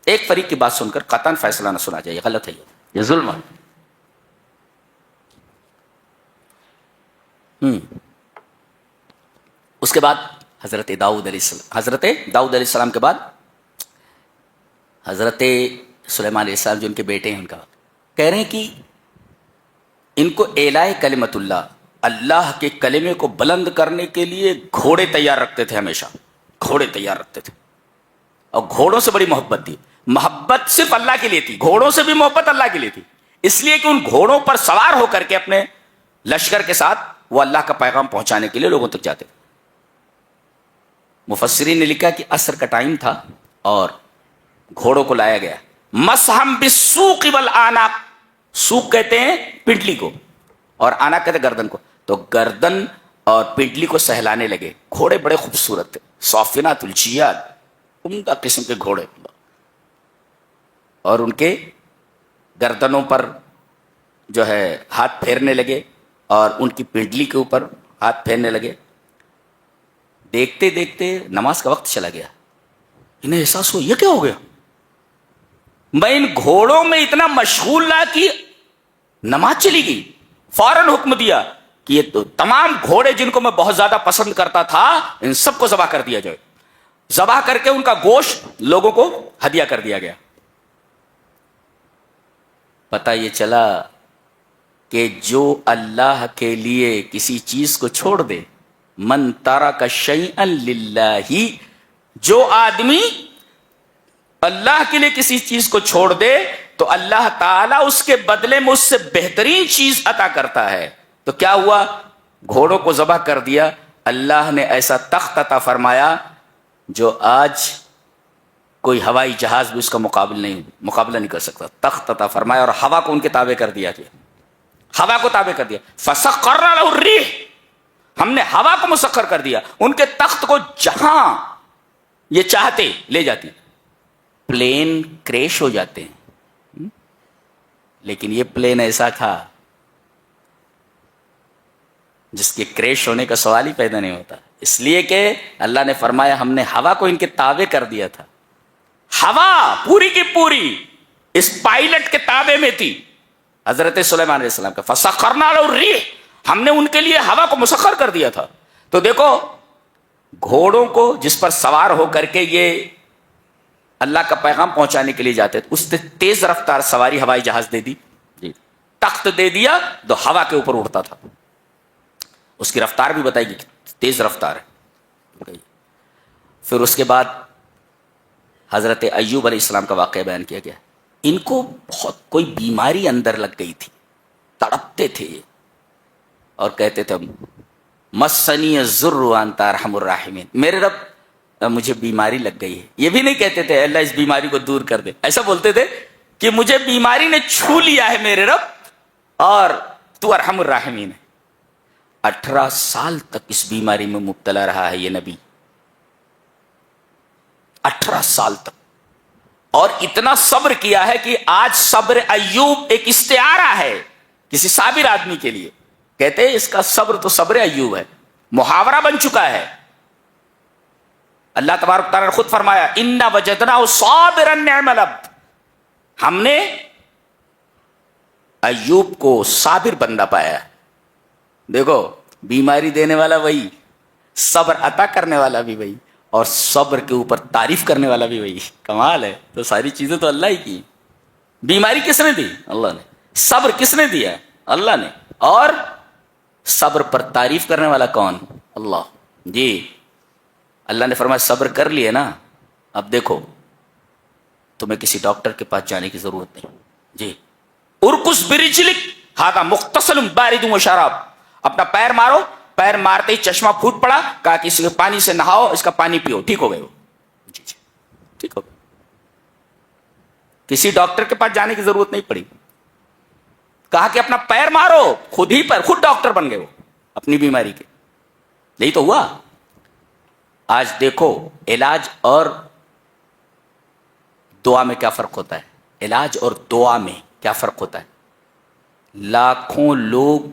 ایک فریق کی بات سن کر قطعاً فیصلہ نہ سنا جائے. یہ غلط ہے, یہ ظلم ہے. اس کے بعد حضرت داؤد علیہ السلام کے بعد حضرت سلیمان علیہ السلام جو ان کے بیٹے ہیں, ان کا کہہ رہے ہیں کہ ان کو اعلاء کلمت اللہ کے کلمے کو بلند کرنے کے لیے گھوڑے تیار رکھتے تھے. ہمیشہ گھوڑے تیار رکھتے تھے اور گھوڑوں سے بڑی محبت تھی. محبت صرف اللہ کے لیے تھی, گھوڑوں سے بھی محبت اللہ کے لیے تھی. اس لیے کہ ان گھوڑوں پر سوار ہو کر کے اپنے لشکر کے ساتھ وہ اللہ کا پیغام پہنچانے کے لیے لوگوں تک جاتے. مفسرین نے لکھا کہ عصر کا ٹائم تھا اور گھوڑوں کو لایا گیا. مسحم بالسوق والآناق. سوق کہتے ہیں پنڈلی کو اور آناق کہتے ہیں گردن کو. تو گردن اور پنڈلی کو سہلانے لگے. گھوڑے بڑے خوبصورت تھے, صافنات الجیاد, عمدہ قسم کے گھوڑے, اور ان کے گردنوں پر جو ہے ہاتھ پھیرنے لگے اور ان کی پنڈلی کے اوپر ہاتھ پھیرنے لگے. دیکھتے دیکھتے نماز کا وقت چلا گیا. انہیں احساس ہوا یہ کیا ہو گیا. میں ان گھوڑوں میں اتنا مشغول رہا کہ نماز چلی گئی. فوراً حکم دیا کہ یہ تو تمام گھوڑے جن کو میں بہت زیادہ پسند کرتا تھا ان سب کو ذبح کر دیا جائے. ذبح کر کے ان کا گوشت لوگوں کو ہدیہ کر دیا گیا. پتہ یہ چلا کہ جو اللہ کے لیے کسی چیز کو چھوڑ دے, من ترک شیئا للہ, جو آدمی اللہ کے لیے کسی چیز کو چھوڑ دے تو اللہ تعالیٰ اس کے بدلے میں اس سے بہترین چیز عطا کرتا ہے. تو کیا ہوا, گھوڑوں کو ذبح کر دیا. اللہ نے ایسا تخت عطا فرمایا جو آج کوئی ہوائی جہاز بھی اس کا مقابلہ نہیں کر سکتا. تخت عطا فرمایا اور ہوا کو ان کے تابع کر دیا. ہوا کو تابع کر دیا. فسخرنا له الريح, ہم نے ہوا کو مسخر کر دیا. ان کے تخت کو جہاں یہ چاہتے لے جاتی. پلین کریش ہو جاتے ہیں, لیکن یہ پلین ایسا تھا جس کے کریش ہونے کا سوال ہی پیدا نہیں ہوتا. اس لیے کہ اللہ نے فرمایا ہم نے ہوا کو ان کے تابع کر دیا تھا. ہوا پوری کی پوری اس پائلٹ کے تابع میں تھی حضرت سلیمان علیہ السلام کا. فسخرنا له الريح, ہم نے ان کے لیے ہوا کو مسخر کر دیا تھا. تو دیکھو گھوڑوں کو جس پر سوار ہو کر کے یہ اللہ کا پیغام پہنچانے کے لیے جاتے تھے, اس نے تیز رفتار سواری ہوائی جہاز دے دی, تخت دے دیا تو ہوا کے اوپر اڑتا تھا. اس کی رفتار بھی بتائی گی, تیز رفتار ہے. پھر اس کے بعد حضرت ایوب علیہ السلام کا واقعہ بیان کیا گیا. ان کو بہت کوئی بیماری اندر لگ گئی تھی, تڑپتے تھے یہ اور کہتے تھے مسنی الضر وانت ارحم الراحمین, میرے رب مجھے بیماری لگ گئی ہے. یہ بھی نہیں کہتے تھے اللہ اس بیماری کو دور کر دے, ایسا بولتے تھے کہ مجھے بیماری نے چھو لیا ہے میرے رب اور تو ارحم الراحمین ہے. 18 سال تک اس بیماری میں مبتلا رہا ہے یہ نبی, 18 سال تک, اور اتنا صبر کیا ہے کہ آج صبر ایوب ایک استعارہ ہے کسی صابر آدمی کے لیے. کہتے ہیں اس کا صبر تو صبر ایوب ہے, محاورہ بن چکا ہے. اللہ تبارک تعالیٰ نے خود فرمایا انا وجدناہ صابرا نعم العبد, ہم نے ایوب کو صابر بندہ پایا. دیکھو بیماری دینے والا وہی, صبر عطا کرنے والا بھی وہی, اور صبر کے اوپر تعریف کرنے والا بھی وہی. کمال ہے. تو ساری چیزیں تو اللہ ہی کی. بیماری کس نے دی؟ اللہ نے. صبر کس نے دیا؟ اللہ نے. اور صبر پر تعریف کرنے والا کون؟ اللہ. جی اللہ نے فرمایا صبر کر لیے نا, اب دیکھو تمہیں کسی ڈاکٹر کے پاس جانے کی ضرورت نہیں. جی ارکس برجلک ہاذا مختصل بارد و شراب. اپنا پیر مارو, پیر مارتے ہی چشمہ پھوٹ پڑا, کہا کہ اس کے پانی سے نہاؤ, اس کا پانی پیو, ٹھیک ہو گئے وہ. جی جی ٹھیک ہو گئے, کسی ڈاکٹر کے پاس جانے کی ضرورت نہیں پڑی. کہا کہ اپنا پیر مارو, خود ہی پر خود ڈاکٹر بن گئے وہ اپنی بیماری کے. یہی تو ہوا. آج دیکھو علاج اور دعا میں کیا فرق ہوتا ہے, علاج اور دعا میں کیا فرق ہوتا ہے. لاکھوں لوگ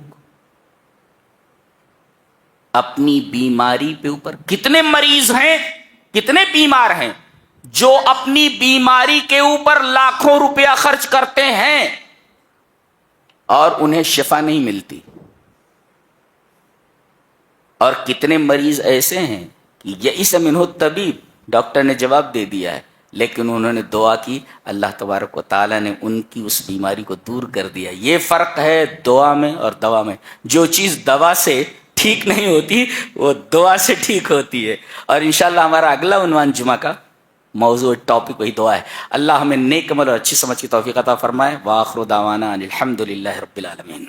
اپنی بیماری پہ اوپر, کتنے مریض ہیں, کتنے بیمار ہیں جو اپنی بیماری کے اوپر لاکھوں روپیہ خرچ کرتے ہیں اور انہیں شفا نہیں ملتی. اور کتنے مریض ایسے ہیں کہ یئس منہ الطبیب, ڈاکٹر نے جواب دے دیا ہے, لیکن انہوں نے دعا کی, اللہ تبارک و تعالیٰ نے ان کی اس بیماری کو دور کر دیا. یہ فرق ہے دعا میں اور دوا میں. جو چیز دوا سے ٹھیک نہیں ہوتی وہ دعا سے ٹھیک ہوتی ہے. اور انشاءاللہ ہمارا اگلا عنوان جمعہ کا موضوع ٹاپک وہی دعا ہے. اللہ ہمیں نیک عمل اور اچھی سمجھ کی توفیق عطا فرمائے. وآخر دعوانا ان الحمد للہ رب العالمین.